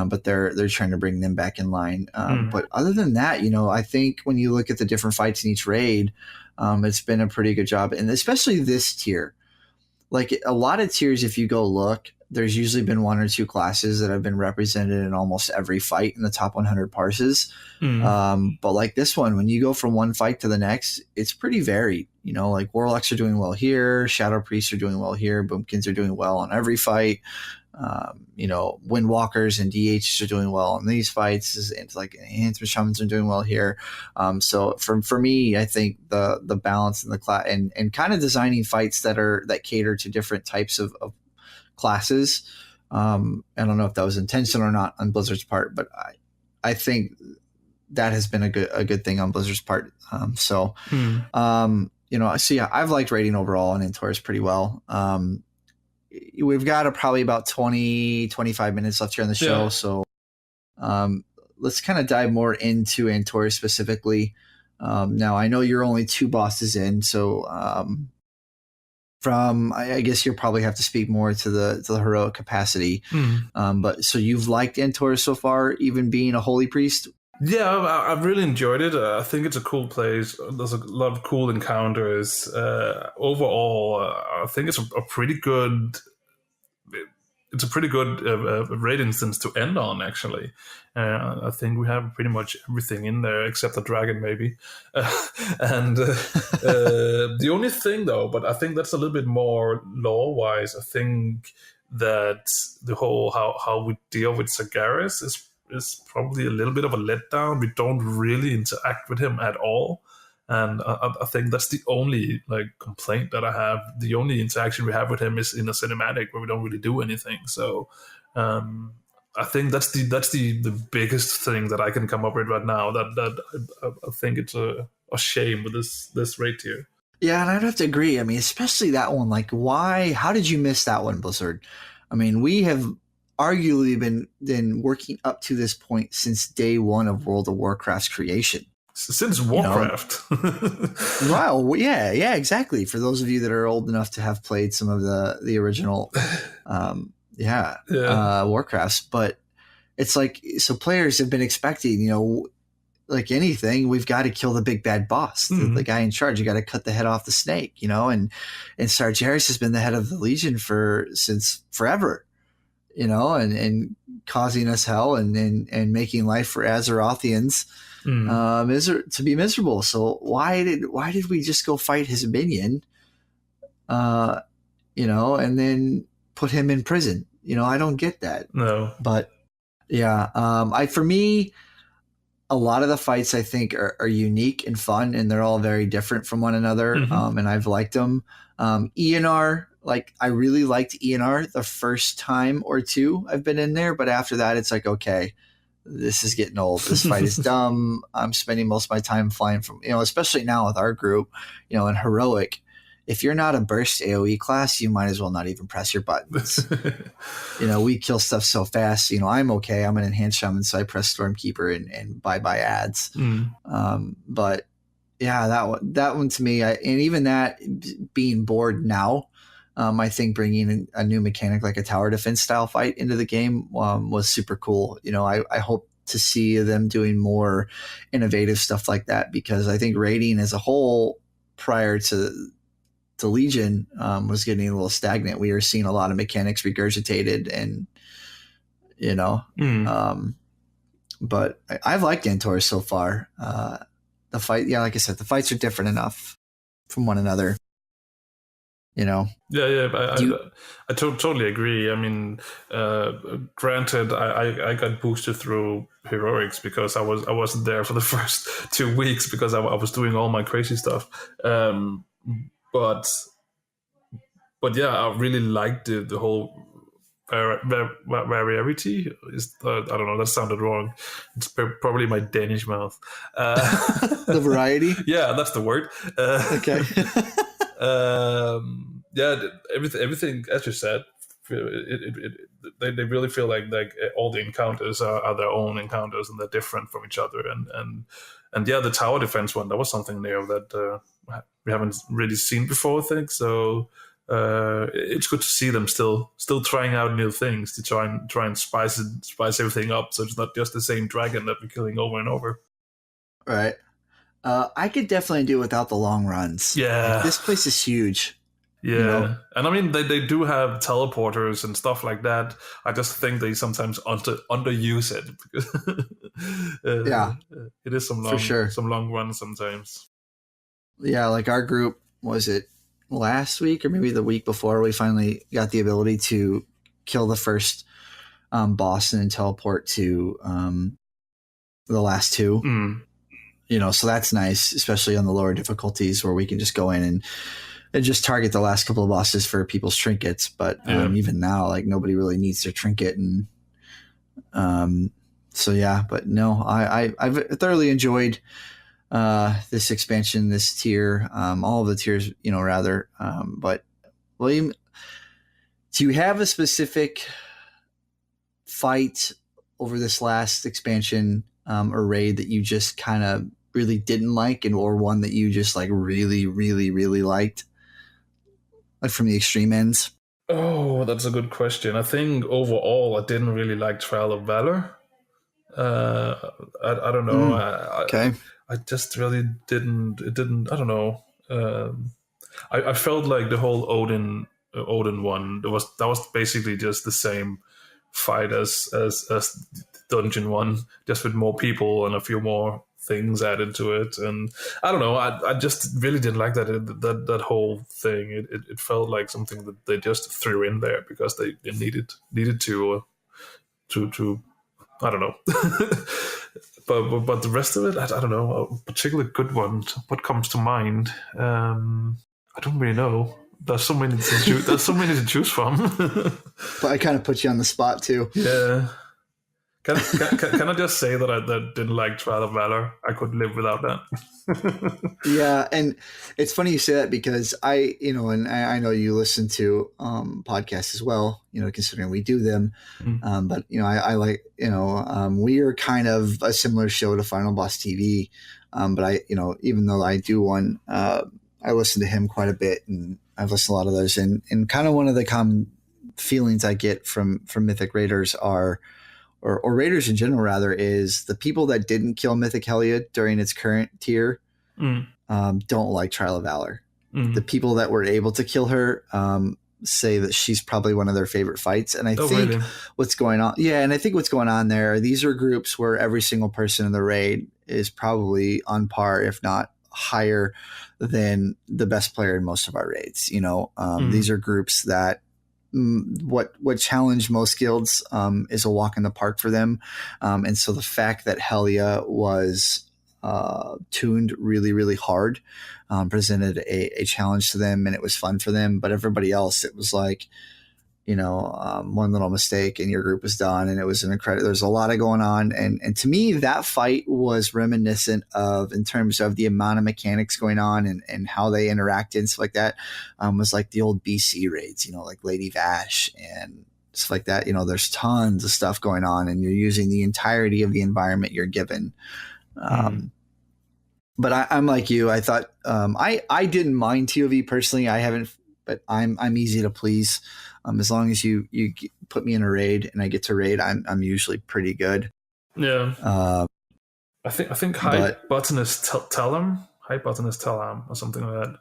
but they're trying to bring them back in line. But other than that, I think when you look at the different fights in each raid, it's been a pretty good job. And especially this tier, like a lot of tiers, if you go look, there's usually been one or two classes that have been represented in almost every fight in the top 100 parses. But like this one, when you go from one fight to the next, it's pretty varied. Like Warlocks are doing well here, Shadow Priests are doing well here, Boomkins are doing well on every fight. Windwalkers and DHs are doing well in these fights. It's like Enhancement Shamans are doing well here. So for me, I think the balance in the class and kind of designing fights that cater to different types of classes. I don't know if that was intentional or not on Blizzard's part, but I think that has been a good thing on Blizzard's part. So yeah, I've liked rating overall on Antorus pretty well. We've got probably about 20-25 minutes left here on the show. Yeah. So let's kind of dive more into Antorus specifically. Now I know you're only 2 bosses in, so I guess you'll probably have to speak more to the heroic capacity. But so you've liked Antorus so far, even being a holy priest? Yeah, I've really enjoyed it. I think it's a cool place. There's a lot of cool encounters. Overall, I think it's a pretty good. It's a pretty good raid instance to end on, actually. I think we have pretty much everything in there except the dragon, maybe. The only thing, though, but I think that's a little bit more lore-wise. I think that the whole how we deal with Zagaras is probably a little bit of a letdown. We don't really interact with him at all. And I think that's the only complaint that I have. The only interaction we have with him is in a cinematic where we don't really do anything. So I think that's the biggest thing that I can come up with right now. That I think it's a shame with this raid tier. Yeah, and I'd have to agree. I mean, especially that one. Like, why? How did you miss that one, Blizzard? I mean, we have arguably been working up to this point since day one of World of Warcraft's creation. Since Warcraft. Wow, yeah, exactly. For those of you that are old enough to have played some of the original, Warcrafts, but it's like, so players have been expecting, like anything, we've got to kill the big bad boss, the guy in charge. You got to cut the head off the snake, and Sargeras has been the head of the Legion since forever, and causing us hell and making life for Azerothians to be miserable. So why did we just go fight his minion, and then put him in prison? I don't get that. No, but yeah, for me, a lot of the fights I think are unique and fun, and they're all very different from one another. And I've liked them. ENR, like I really liked ENR the first time or two I've been in there, but after that it's like, okay, this is getting old. This fight is dumb. I'm spending most of my time flying from, especially now with our group, in heroic. If you're not a burst AoE class, you might as well not even press your buttons. We kill stuff so fast. I'm okay. I'm an enhanced shaman, so I press Stormkeeper and bye ads. But yeah, that one to me, and even that being bored now, I think bringing a new mechanic like a tower defense style fight into the game was super cool. I hope to see them doing more innovative stuff like that, because I think raiding as a whole prior to Legion was getting a little stagnant. We were seeing a lot of mechanics regurgitated, and but I've liked Antorus so far. The fight, like I said, the fights are different enough from one another. I totally agree. I mean, granted, I got boosted through heroics because I wasn't there for the first 2 weeks because I was doing all my crazy stuff. But yeah, I really liked the whole variety. I don't know, that sounded wrong. It's probably my Danish mouth. The variety? Yeah, that's the word. Okay. Everything, as you said, they really feel like all the encounters are their own encounters and they're different from each other. And yeah, the tower defense one, that was something new that we haven't really seen before, I think. So it's good to see them still trying out new things to try and spice everything up, so it's not just the same dragon that we're killing over and over. Right. I could definitely do without the long runs. Yeah. This place is huge. Yeah. And I mean, they do have teleporters and stuff like that. I just think they sometimes underuse it because it is some long runs sometimes. Yeah, like our group, was it last week or maybe the week before, we finally got the ability to kill the first boss and then teleport to the last two. So that's nice, especially on the lower difficulties where we can just go in and just target the last couple of bosses for people's trinkets. But even now, like nobody really needs their trinket. And but no, I've thoroughly enjoyed this expansion, this tier, all of the tiers, rather. But William, do you have a specific fight over this last expansion or raid that you just kind of really didn't like, or one that you just like really, really, really liked, like from the extreme ends? Oh, that's a good question. I think overall I didn't really like Trial of Valor. I don't know. Okay. I just really didn't. It didn't. I don't know. I felt like the whole Odin one. That was basically just the same fight as Dungeon one, just with more people and a few more things added to it. And I don't know. I just really didn't like that whole thing. It felt like something that they just threw in there because they needed to I don't know. But the rest of it, I don't know. A particular good one. What comes to mind? I don't really know. There's so many to choose from. But I kind of put you on the spot too. Yeah. Can I just say that I didn't like Trial of Valor? I could live without that. Yeah, and it's funny you say that because I know you listen to podcasts as well, considering we do them. But I like, we are kind of a similar show to Final Boss TV. But I, even though I do one, I listen to him quite a bit, and I've listened to a lot of those. And kind of one of the common feelings I get from Mythic Raiders are, or Raiders in general rather, is the people that didn't kill Mythic Helia during its current tier don't like Trial of Valor. The people that were able to kill her say that she's probably one of their favorite fights. And I think really? what's going on, and I think what's going on there, these are groups where every single person in the raid is probably on par, if not higher than the best player in most of our raids. These are groups that what challenged most guilds is a walk in the park for them. And so the fact that Helia was tuned really, really hard presented a challenge to them, and it was fun for them. But everybody else, it was like, one little mistake and your group was done, and it was an incredible. There's a lot of going on, and to me, that fight was reminiscent of, in terms of the amount of mechanics going on and how they interacted and stuff like that, was like the old BC raids, like Lady Vash and stuff like that. There's tons of stuff going on, and you're using the entirety of the environment you're given. But I'm like you. I thought I didn't mind TOV personally. I haven't, but I'm easy to please. As long as you put me in a raid and I get to raid, I'm usually pretty good. Yeah. I think High Botanist Tellam or something like that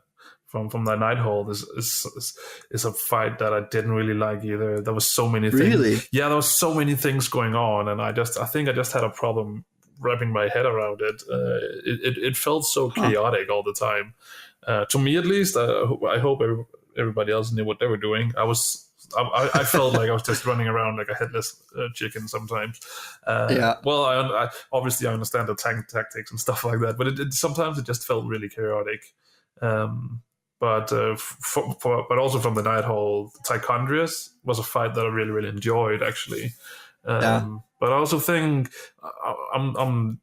from that Nighthold is a fight that I didn't really like either. There was so many things. Really? Yeah, there was so many things going on, and I think I just had a problem wrapping my head around it. It felt so chaotic all the time. To me, at least. I hope everybody else knew what they were doing. I felt like I was just running around like a headless chicken sometimes. Yeah. Well, I obviously I understand the tank tactics and stuff like that, but sometimes it just felt really chaotic. But also from the Nighthold, Tichondrius was a fight that I really, really enjoyed, actually. But I also think I'm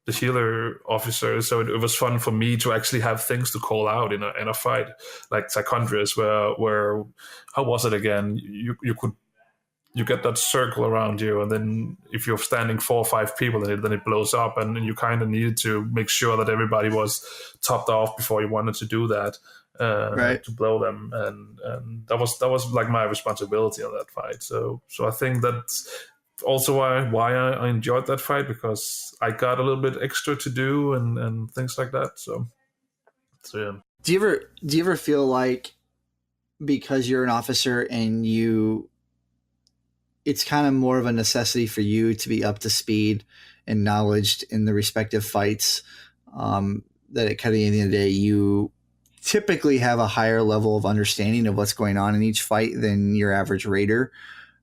the healer officer, so it was fun for me to actually have things to call out in a fight like Tichondrius, where how was it again? You get that circle around you, and then if you're standing 4 or 5 people, then it blows up, and you kind of needed to make sure that everybody was topped off before you wanted to do that. Right. To blow them, and that was like my responsibility on that fight. So I think that's also why I enjoyed that fight, because I got a little bit extra to do and things like that. So yeah. Do you ever feel like, because you're an officer and it's kind of more of a necessity for you to be up to speed and knowledged in the respective fights, that at the end of the day you typically have a higher level of understanding of what's going on in each fight than your average raider?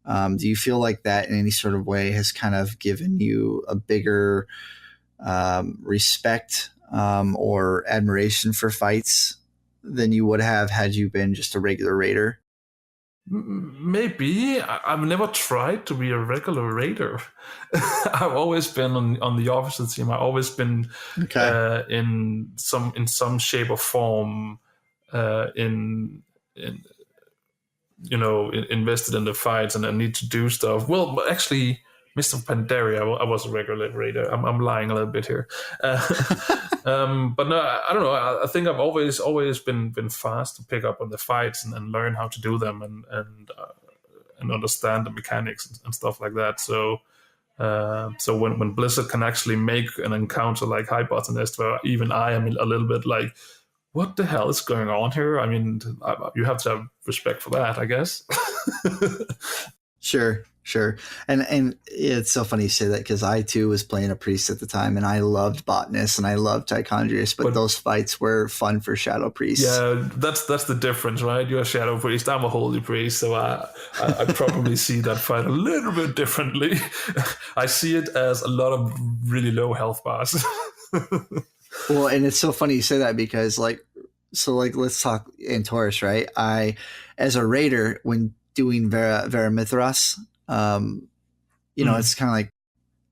Do you feel like that in any sort of way has kind of given you a bigger respect or admiration for fights than you would have had you been just a regular raider? Maybe. I've never tried to be a regular raider. I've always been on the officer team. I've always been in some shape or form invested in the fights and I need to do stuff. Well, actually, Mr. Pandaria, I was a regular raider. I'm lying a little bit here. But no, I don't know. I think I've always been fast to pick up on the fights and learn how to do them and understand the mechanics and stuff like that. So when Blizzard can actually make an encounter like High Botanist, where even I am a little bit like, what the hell is going on here? I mean, you have to have respect for that, I guess. Sure. And it's so funny you say that, because I too was playing a priest at the time, and I loved Botanist and I loved Tichondrius, but those fights were fun for Shadow Priests. Yeah, that's the difference, right? You're a Shadow Priest, I'm a Holy Priest, so I probably see that fight a little bit differently. I see it as a lot of really low health bars. Well, and it's so funny you say that, because let's talk Antorus, right? I, as a raider, when doing Vera Mithras, You know, it's kind of like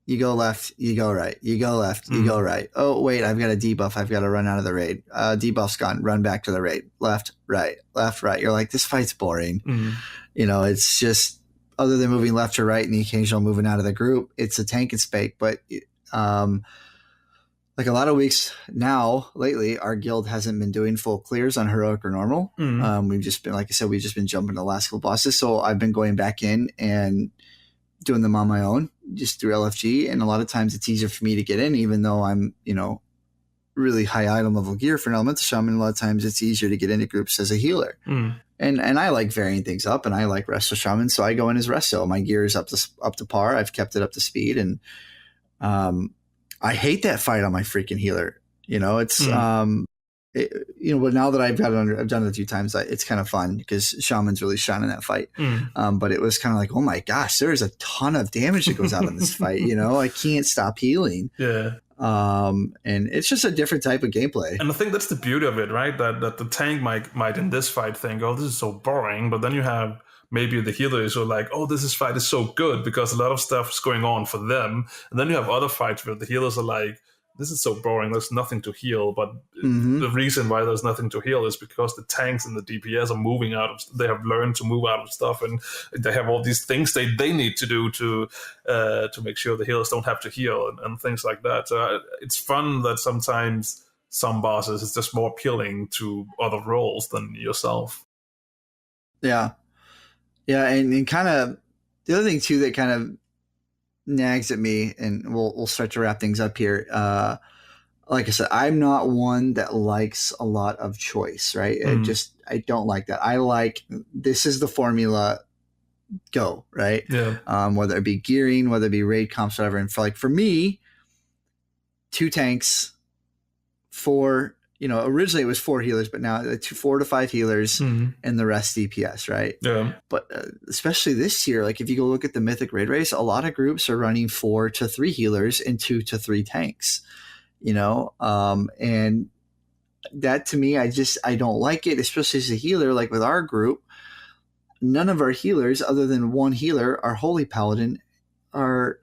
you go left, you go right, you go left, you go right. Oh, wait, I've got a debuff. I've got to run out of the raid. Debuff's gone. Run back to the raid. Left, right, left, right. You're like, this fight's boring. You know, it's just, other than moving left or right and the occasional moving out of the group, it's a tank and spake. But like a lot of weeks now, lately, our guild hasn't been doing full clears on heroic or normal. We've just been, like I said, we've just been jumping the last couple bosses. So I've been going back in and doing them on my own, just through LFG. And a lot of times it's easier for me to get in, even though I'm, you know, really high item level gear for an elemental shaman. A lot of times it's easier to get into groups as a healer. And I like varying things up, and I like resto shaman. So I go in as resto. My gear is up to par. I've kept it up to speed. And I hate that fight on my freaking healer. You know, it's, you know, but now that I've done it a few times, it's kind of fun because shaman's really shining that fight. But it was kind of like, oh my gosh, there is a ton of damage that goes out in this fight. You know, I can't stop healing. And it's just a different type of gameplay. And I think that's the beauty of it, right? That the tank might in this fight think, oh, this is so boring. But then you have maybe the healers who are like, oh, this fight is so good because a lot of stuff is going on for them. And then you have other fights where the healers are like, this is so boring, there's nothing to heal. But the reason why there's nothing to heal is because the tanks and the DPS are moving out of, they have learned to move out of stuff, and they have all these things they need to do to make sure the healers don't have to heal and things like that. So it's fun that sometimes some bosses is just more appealing to other roles than yourself. Yeah, and kind of the other thing too that kind of nags at me, and we'll start to wrap things up here. Like I said, I'm not one that likes a lot of choice, right? I don't like that. I like, this is the formula, go, right? Whether it be gearing, whether it be raid comps, whatever. And for me, 2 tanks, 4, you know, originally it was 4 healers, but now 4 to 5 healers and the rest DPS, right? But especially this year, like if you go look at the Mythic raid race, a lot of groups are running 4 to 3 healers and 2 to 3 tanks, you know? And that to me, I don't like it, especially as a healer. Like with our group, none of our healers, other than one healer, our Holy Paladin, are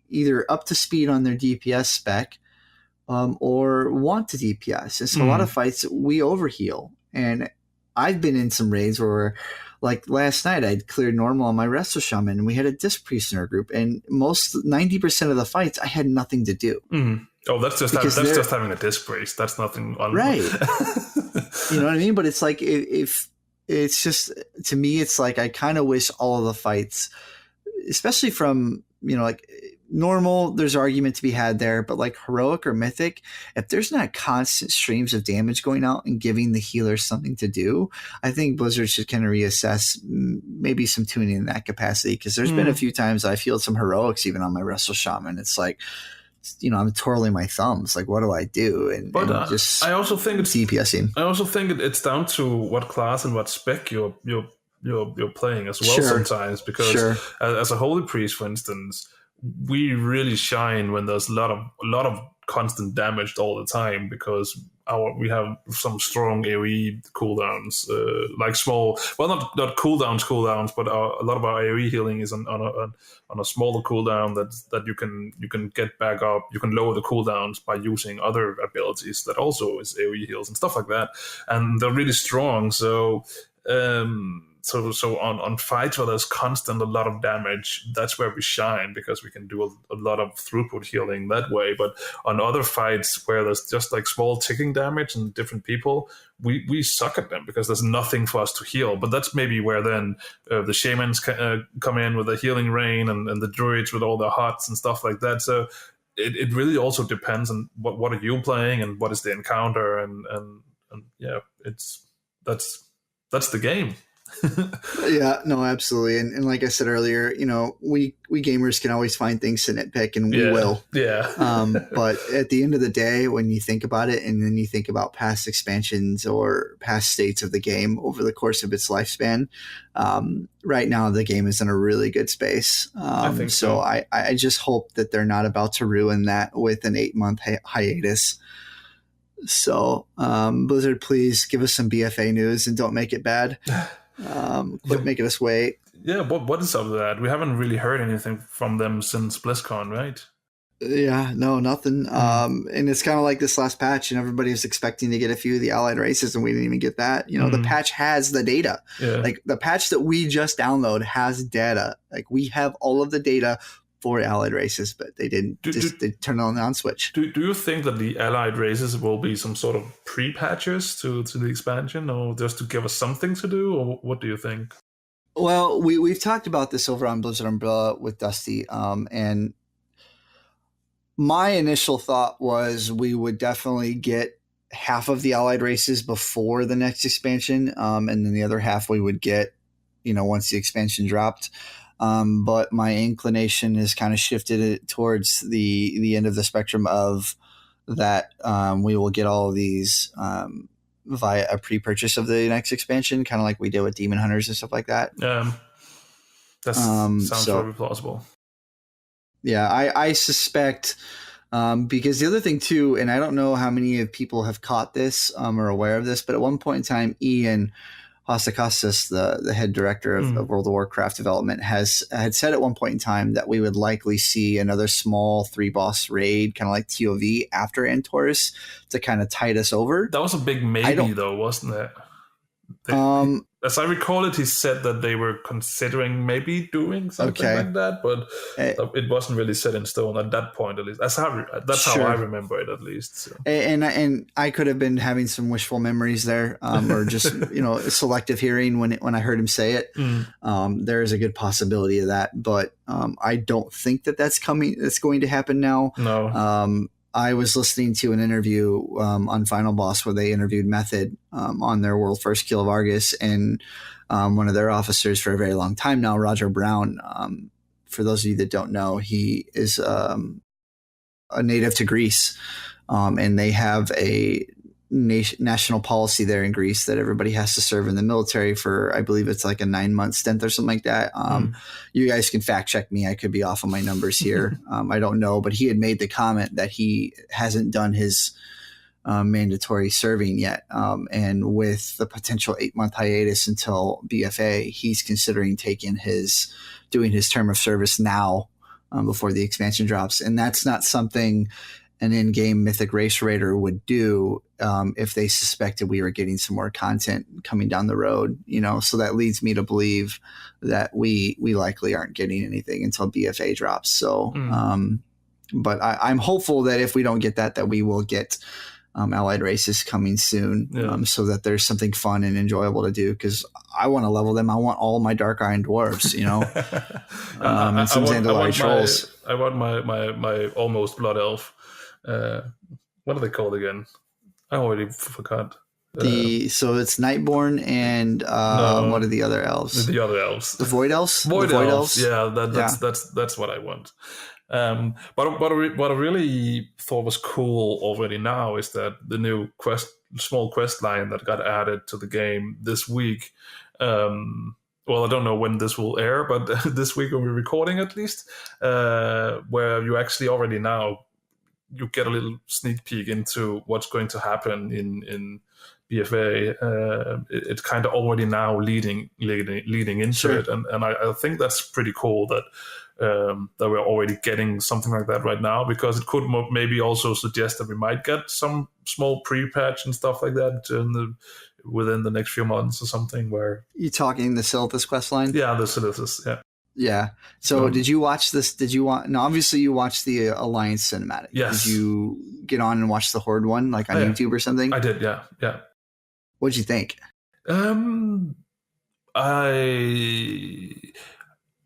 either up to speed on their DPS spec, or want to DPS. And so a lot of fights we overheal. And I've been in some raids where, like last night, I'd cleared normal on my Resto Shaman, and we had a Disc Priest in our group. And 90% of the fights, I had nothing to do. Oh, that's just having a Disc Priest. That's nothing. Right. You know what I mean? But it's like, if it's just, to me, it's like I kind of wish all of the fights, especially from, you know, like normal, there's argument to be had there, but like heroic or mythic, if there's not constant streams of damage going out and giving the healer something to do, I think Blizzard should kind of reassess maybe some tuning in that capacity. Because there's been a few times I feel some heroics even on my Resto Shaman. It's like, you know, I'm twirling my thumbs. Like, what do I do? And just I also think it's DPSing. I also think it's down to what class and what spec you're playing as well. Sometimes, because as a holy priest, for instance, we really shine when there's a lot of constant damage all the time, because we have some strong AoE cooldowns, like small, well, not cooldowns, but a lot of our AoE healing is on a smaller cooldown that you can get back up. You can lower the cooldowns by using other abilities that also is AoE heals and stuff like that, and they're really strong. So on fights where there's constant a lot of damage, that's where we shine, because we can do a lot of throughput healing that way. But on other fights where there's just like small ticking damage and different people, we suck at them because there's nothing for us to heal. But that's maybe where then the shamans come in with the healing rain, and the druids with all their huts and stuff like that. So it really also depends on what are you playing and what is the encounter, and yeah, that's the game. Yeah, no, absolutely. And like I said earlier, you know, we gamers can always find things to nitpick, and we will. Yeah. But at the end of the day, when you think about it, and then you think about past expansions or past states of the game over the course of its lifespan, right now the game is in a really good space. I think so. I just hope that they're not about to ruin that with an 8-month hiatus. So Blizzard, please give us some BFA news and don't make it bad. Quit making us wait. Yeah, what is up with that? We haven't really heard anything from them since BlizzCon, right? Yeah, no, nothing. And it's kind of like this last patch, and everybody was expecting to get a few of the allied races, and we didn't even get that. The patch has the data. Yeah. Like the patch that we just download has data. Like we have all of the data for allied races, but they didn't. They turned on the on switch. Do you think that the allied races will be some sort of pre-patches to the expansion, or just to give us something to do, or what do you think? Well, we've talked about this over on Blizzard Umbrella with Dusty, and my initial thought was we would definitely get half of the allied races before the next expansion, and then the other half we would get, once the expansion dropped. But my inclination has kind of shifted it towards the end of the spectrum of that. We will get all of these via a pre-purchase of the next expansion, kind of like we did with Demon Hunters and stuff like that. That sounds very plausible. Yeah, I suspect because the other thing too, and I don't know how many people have caught this or aware of this, but at one point in time, Ian Hassakassis, the head director of World of Warcraft development, had said at one point in time that we would likely see another small 3-boss raid, kind of like TOV, after Antorus to kind of tide us over. That was a big maybe, though, wasn't it? As I recall it, he said that they were considering maybe doing something like that, but it wasn't really set in stone at that point, at least. That's how I remember it, at least. So. And I could have been having some wishful memories there, or just selective hearing when I heard him say it. There is a good possibility of that, but I don't think that's coming. It's going to happen now. No. I was listening to an interview on Final Boss where they interviewed Method on their World First Kill of Argus, and one of their officers for a very long time now, Roger Brown. For those of you that don't know, he is a native to Greece, and they have a national policy there in Greece that everybody has to serve in the military for, I believe it's like a 9-month stint or something like that. You guys can fact check me. I could be off on my numbers here. I don't know, but he had made the comment that he hasn't done his mandatory serving yet. And with the potential 8-month hiatus until BFA, he's considering doing his term of service now before the expansion drops. And that's not something an in-game Mythic race raider would do if they suspected we were getting some more content coming down the road, so that leads me to believe that we likely aren't getting anything until BFA drops. So, but I'm hopeful that if we don't get that we will get allied races coming soon, so that there's something fun and enjoyable to do, because I want to level them. I want all my Dark Iron Dwarves, and some Zandalari Trolls. I want my almost Blood Elf. What are they called again? I already forgot. So it's Nightborn and what are the other elves? The other elves. The Void Elves? Void Elves. Yeah, that's what I want. But what I really thought was cool already now is that the new small quest line that got added to the game this week. Well, I don't know when this will air, but this week when we're recording, at least, where you actually already now you get a little sneak peek into what's going to happen in BFA. It's kind of already now leading into it, and I think that's pretty cool that we're already getting something like that right now, because it could maybe also suggest that we might get some small pre-patch and stuff like that within the next few months or something. Where you talking the Silithus quest line? Yeah, the Silithus. Yeah. Yeah. So did you watch this? No, obviously you watched the Alliance cinematic. Yes. Did you get on and watch the Horde one, like on YouTube or something? I did. Yeah. What'd you think? I don't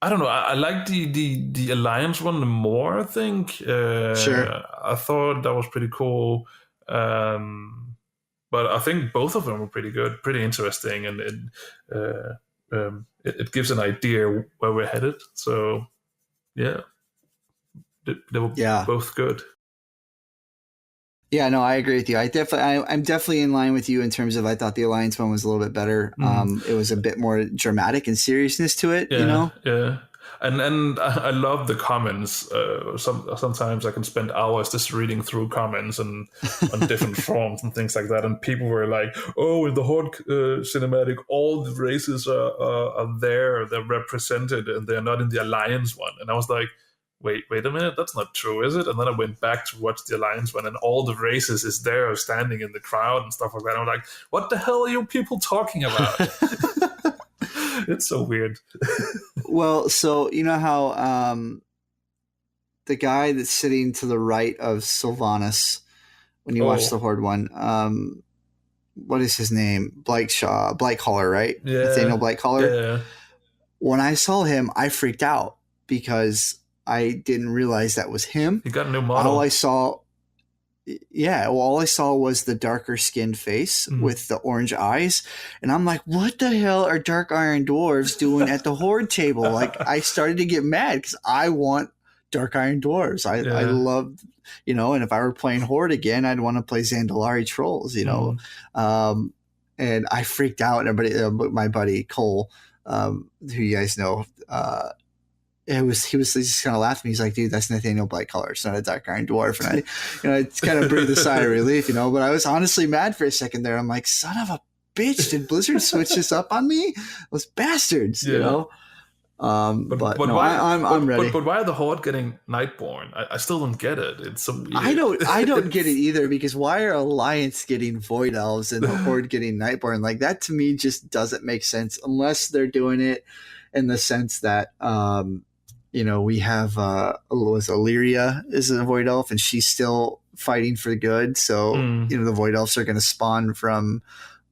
know. I like the Alliance one more, I think. Sure. I thought that was pretty cool. But I think both of them were pretty good, pretty interesting, and it gives an idea where we're headed. So, yeah. They were both good. Yeah, no, I agree with you. I'm definitely in line with you in terms of I thought the Alliance one was a little bit better. It was a bit more dramatic and seriousness to it, Yeah. and I love the comments. Sometimes I can spend hours just reading through comments and on different forums and things like that. And people were like, "Oh, in the Horde cinematic, all the races are there. They're represented, and they're not in the Alliance one." And I was like, Wait a minute, that's not true, is it? And then I went back to watch the Alliance one, and all the races is there standing in the crowd and stuff like that. I'm like, what the hell are you people talking about? It's so weird. Well, so you know how the guy that's sitting to the right of Sylvanas, when you watch the Horde one, what is his name? Blightcaller, right? Yeah. Nathaniel Blightcaller. Yeah. When I saw him, I freaked out because I didn't realize that was him. He got a new model. All I saw was the darker skinned face with the orange eyes. And I'm like, what the hell are Dark Iron Dwarves doing at the Horde table? Like, I started to get mad because I want Dark Iron Dwarves. I love, and if I were playing Horde again, I'd want to play Zandalari Trolls, and I freaked out. And everybody, my buddy Cole, who you guys know, he was just kind of laughing. He's like, dude, that's Nathaniel Blightcaller. It's not a Dark Iron Dwarf. And I it's kind of breathed a sigh of relief, but I was honestly mad for a second there. I'm like, son of a bitch, did Blizzard switch this up on me? Those bastards, But no, I'm ready. But why are the Horde getting Nightborn? I still don't get it. It's so weird. I don't get it either, because why are Alliance getting Void Elves and the Horde getting Nightborn? Like, that to me just doesn't make sense unless they're doing it in the sense that we have Illyria is a Void Elf, and she's still fighting for good. So the Void Elves are going to spawn from,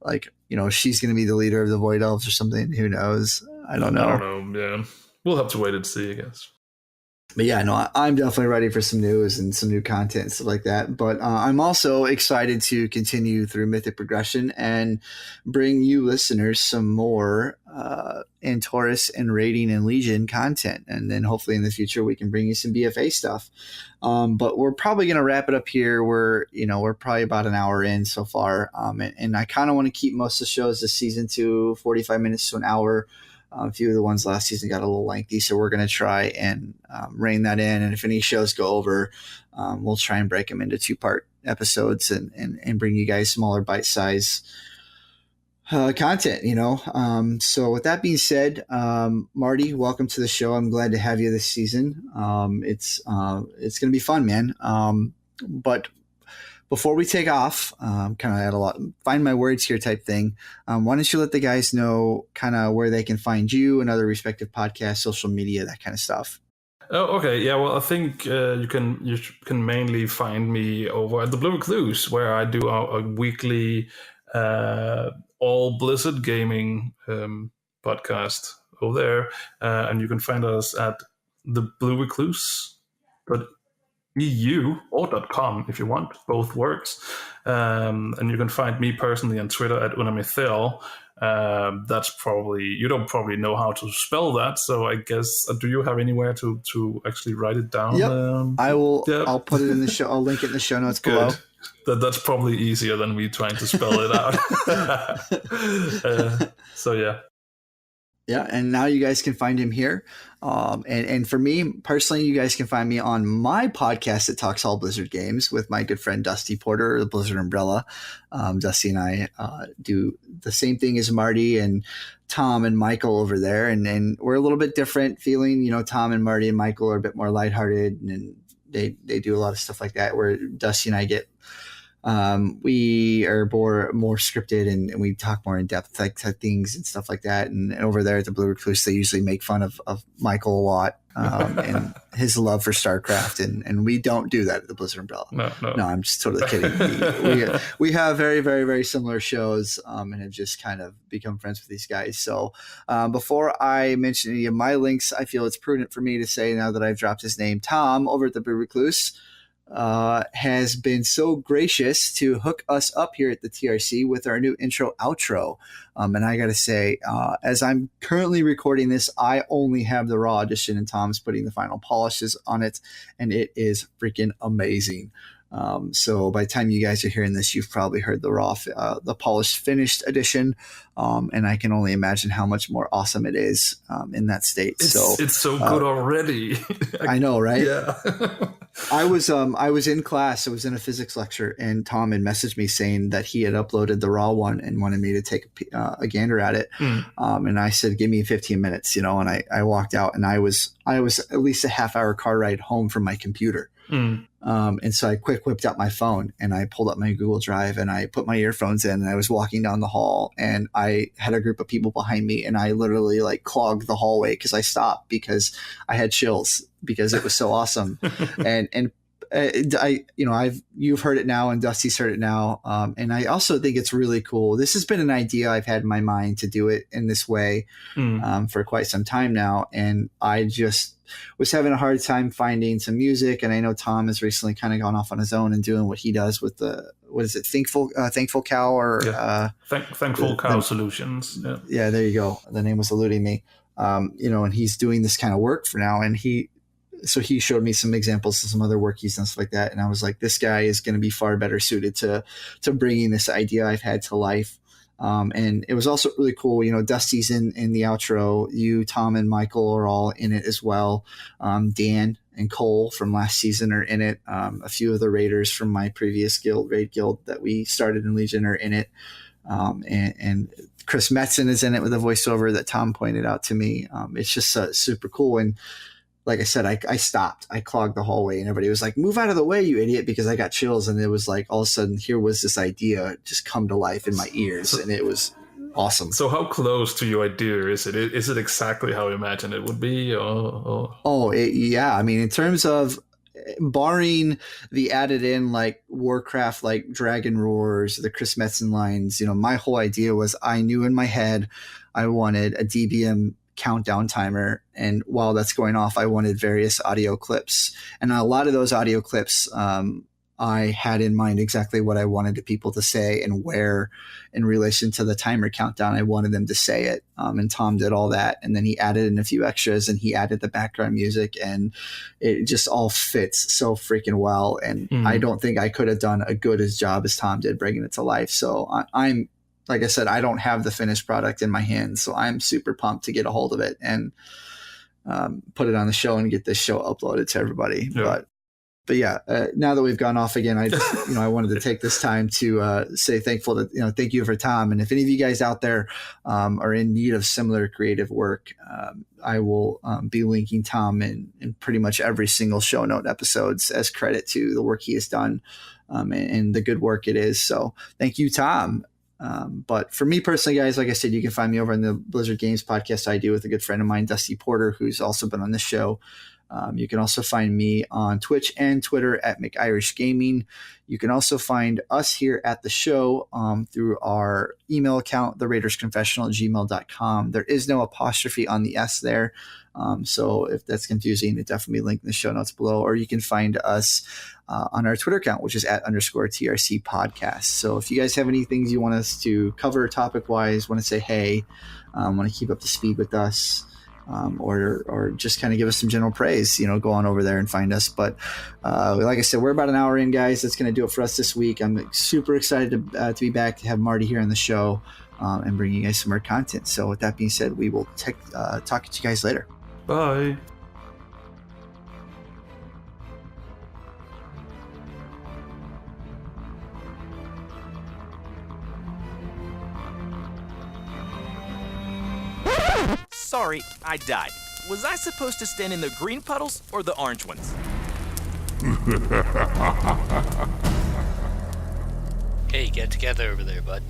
like, she's going to be the leader of the Void Elves or something. Who knows? I don't know. Yeah, we'll have to wait and see, I guess. But yeah, no, I'm definitely ready for some news and some new content and stuff like that. But I'm also excited to continue through Mythic progression and bring you listeners some more Antorus and Raiding and Legion content. And then hopefully in the future we can bring you some BFA stuff. But we're probably going to wrap it up here. We're probably about an hour in so far. And I kind of want to keep most of the shows this season to 45 minutes to an hour. A few of the ones last season got a little lengthy, so we're going to try and rein that in. And if any shows go over, we'll try and break them into 2-part episodes and bring you guys smaller bite-size content, So with that being said, Marty, welcome to the show. I'm glad to have you this season. It's going to be fun, man. But before we take off, kind of had a lot, find my words here type thing. Why don't you let the guys know kind of where they can find you and other respective podcasts, social media, that kind of stuff. Oh, okay. Yeah, well, I think you can mainly find me over at the Blue Recluse, where I do a weekly all Blizzard gaming podcast over there. And you can find us at the Blue Recluse. EU or .com if you want, both works. And you can find me personally on Twitter at Unamithil. That's probably, you don't probably know how to spell that, so I guess, do you have anywhere to actually write it down? Yep. I will. Yep. I'll put it in the show. I'll link it in the show notes below. That's probably easier than me trying to spell it out. So yeah. Yeah, and now you guys can find him here. And for me personally, you guys can find me on my podcast that talks all Blizzard games with my good friend Dusty Porter, the Blizzard Umbrella. Dusty and I do the same thing as Marty and Tom and Michael over there. And we're a little bit different feeling. Tom and Marty and Michael are a bit more lighthearted, and they do a lot of stuff like that, where Dusty and I get we are more scripted and we talk more in depth type things and stuff like that. And over there at the Blue Recluse, they usually make fun of Michael a lot and his love for StarCraft. And we don't do that at the Blizzard Umbrella. No, I'm just totally kidding. We have very, very, very similar shows and have just kind of become friends with these guys. So before I mention any of my links, I feel it's prudent for me to say, now that I've dropped his name, Tom over at the Blue Recluse has been so gracious to hook us up here at the TRC with our new intro outro. And I got to say, as I'm currently recording this, I only have the raw edition and Tom's putting the final polishes on it, and it is freaking amazing. So by the time you guys are hearing this, you've probably heard the polished, finished edition, and I can only imagine how much more awesome it is in that state. It's so good already. I know, right? Yeah. I was in class. I was in a physics lecture, and Tom had messaged me saying that he had uploaded the raw one and wanted me to take a gander at it. And I said, "Give me 15 minutes," and I walked out, and I was at least a half-hour car ride home from my computer. And so I quick whipped out my phone and I pulled up my Google Drive and I put my earphones in and I was walking down the hall and I had a group of people behind me and I literally like clogged the hallway because I stopped because I had chills because it was so awesome. You've heard it now and Dusty's heard it now. And I also think it's really cool. This has been an idea I've had in my mind to do it in this way for quite some time now. And I just was having a hard time finding some music. And I know Tom has recently kind of gone off on his own and doing what he does with Thankful Cow or Thankful Cow Solutions. Yeah, there you go. The name was eluding me. And he's doing this kind of work for now. And so he showed me some examples of some other work he's done, stuff like that. And I was like, this guy is going to be far better suited to bringing this idea I've had to life. And it was also really cool. Dusty's in the outro. You, Tom, and Michael are all in it as well. Dan and Cole from last season are in it. A few of the raiders from my previous raid guild that we started in Legion are in it. And Chris Metzen is in it with a voiceover that Tom pointed out to me. It's just super cool. And like I said, I stopped. I clogged the hallway and everybody was like, "Move out of the way, you idiot," because I got chills. And it was like all of a sudden here was this idea just come to life in my ears. And it was awesome. So how close to your idea is it? Is it exactly how you imagine it would be? Yeah. I mean, in terms of barring the added in like Warcraft, like Dragon Roars, the Chris Metzen lines, my whole idea was I knew in my head I wanted a DBM countdown timer, and while that's going off I wanted various audio clips, and a lot of those audio clips I had in mind exactly what I wanted the people to say and where in relation to the timer countdown I wanted them to say it, and Tom did all that, and then he added in a few extras and he added the background music, and it just all fits so freaking well. And I don't think I could have done a good as job as Tom did bringing it to life. So I'm like I said, I don't have the finished product in my hands, so I'm super pumped to get a hold of it and put it on the show and get this show uploaded to everybody. Yeah. But yeah, now that we've gone off again, I just, I wanted to take this time to say thank you for Tom. And if any of you guys out there are in need of similar creative work, I will be linking Tom in pretty much every single show note episodes as credit to the work he has done and the good work it is. So thank you, Tom. But for me personally, guys, like I said, you can find me over on the Blizzard Games podcast I do with a good friend of mine, Dusty Porter, who's also been on this show. You can also find me on Twitch and Twitter at McIrish Gaming. You can also find us here at the show through our email account, theraidersconfessional@gmail.com. There is no apostrophe on the S there. So if that's confusing, it definitely linked in the show notes below. Or you can find us on our Twitter account, which is @_TRC podcast. So if you guys have any things you want us to cover topic-wise, want to say hey, want to keep up to speed with us, or just kind of give us some general praise, go on over there and find us. But like I said, we're about an hour in, guys. That's going to do it for us this week. I'm super excited to be back, to have Marty here on the show and bring you guys some more content. So with that being said, we will talk to you guys later. Bye. Sorry, I died. Was I supposed to stand in the green puddles or the orange ones? Hey, get together over there, bud.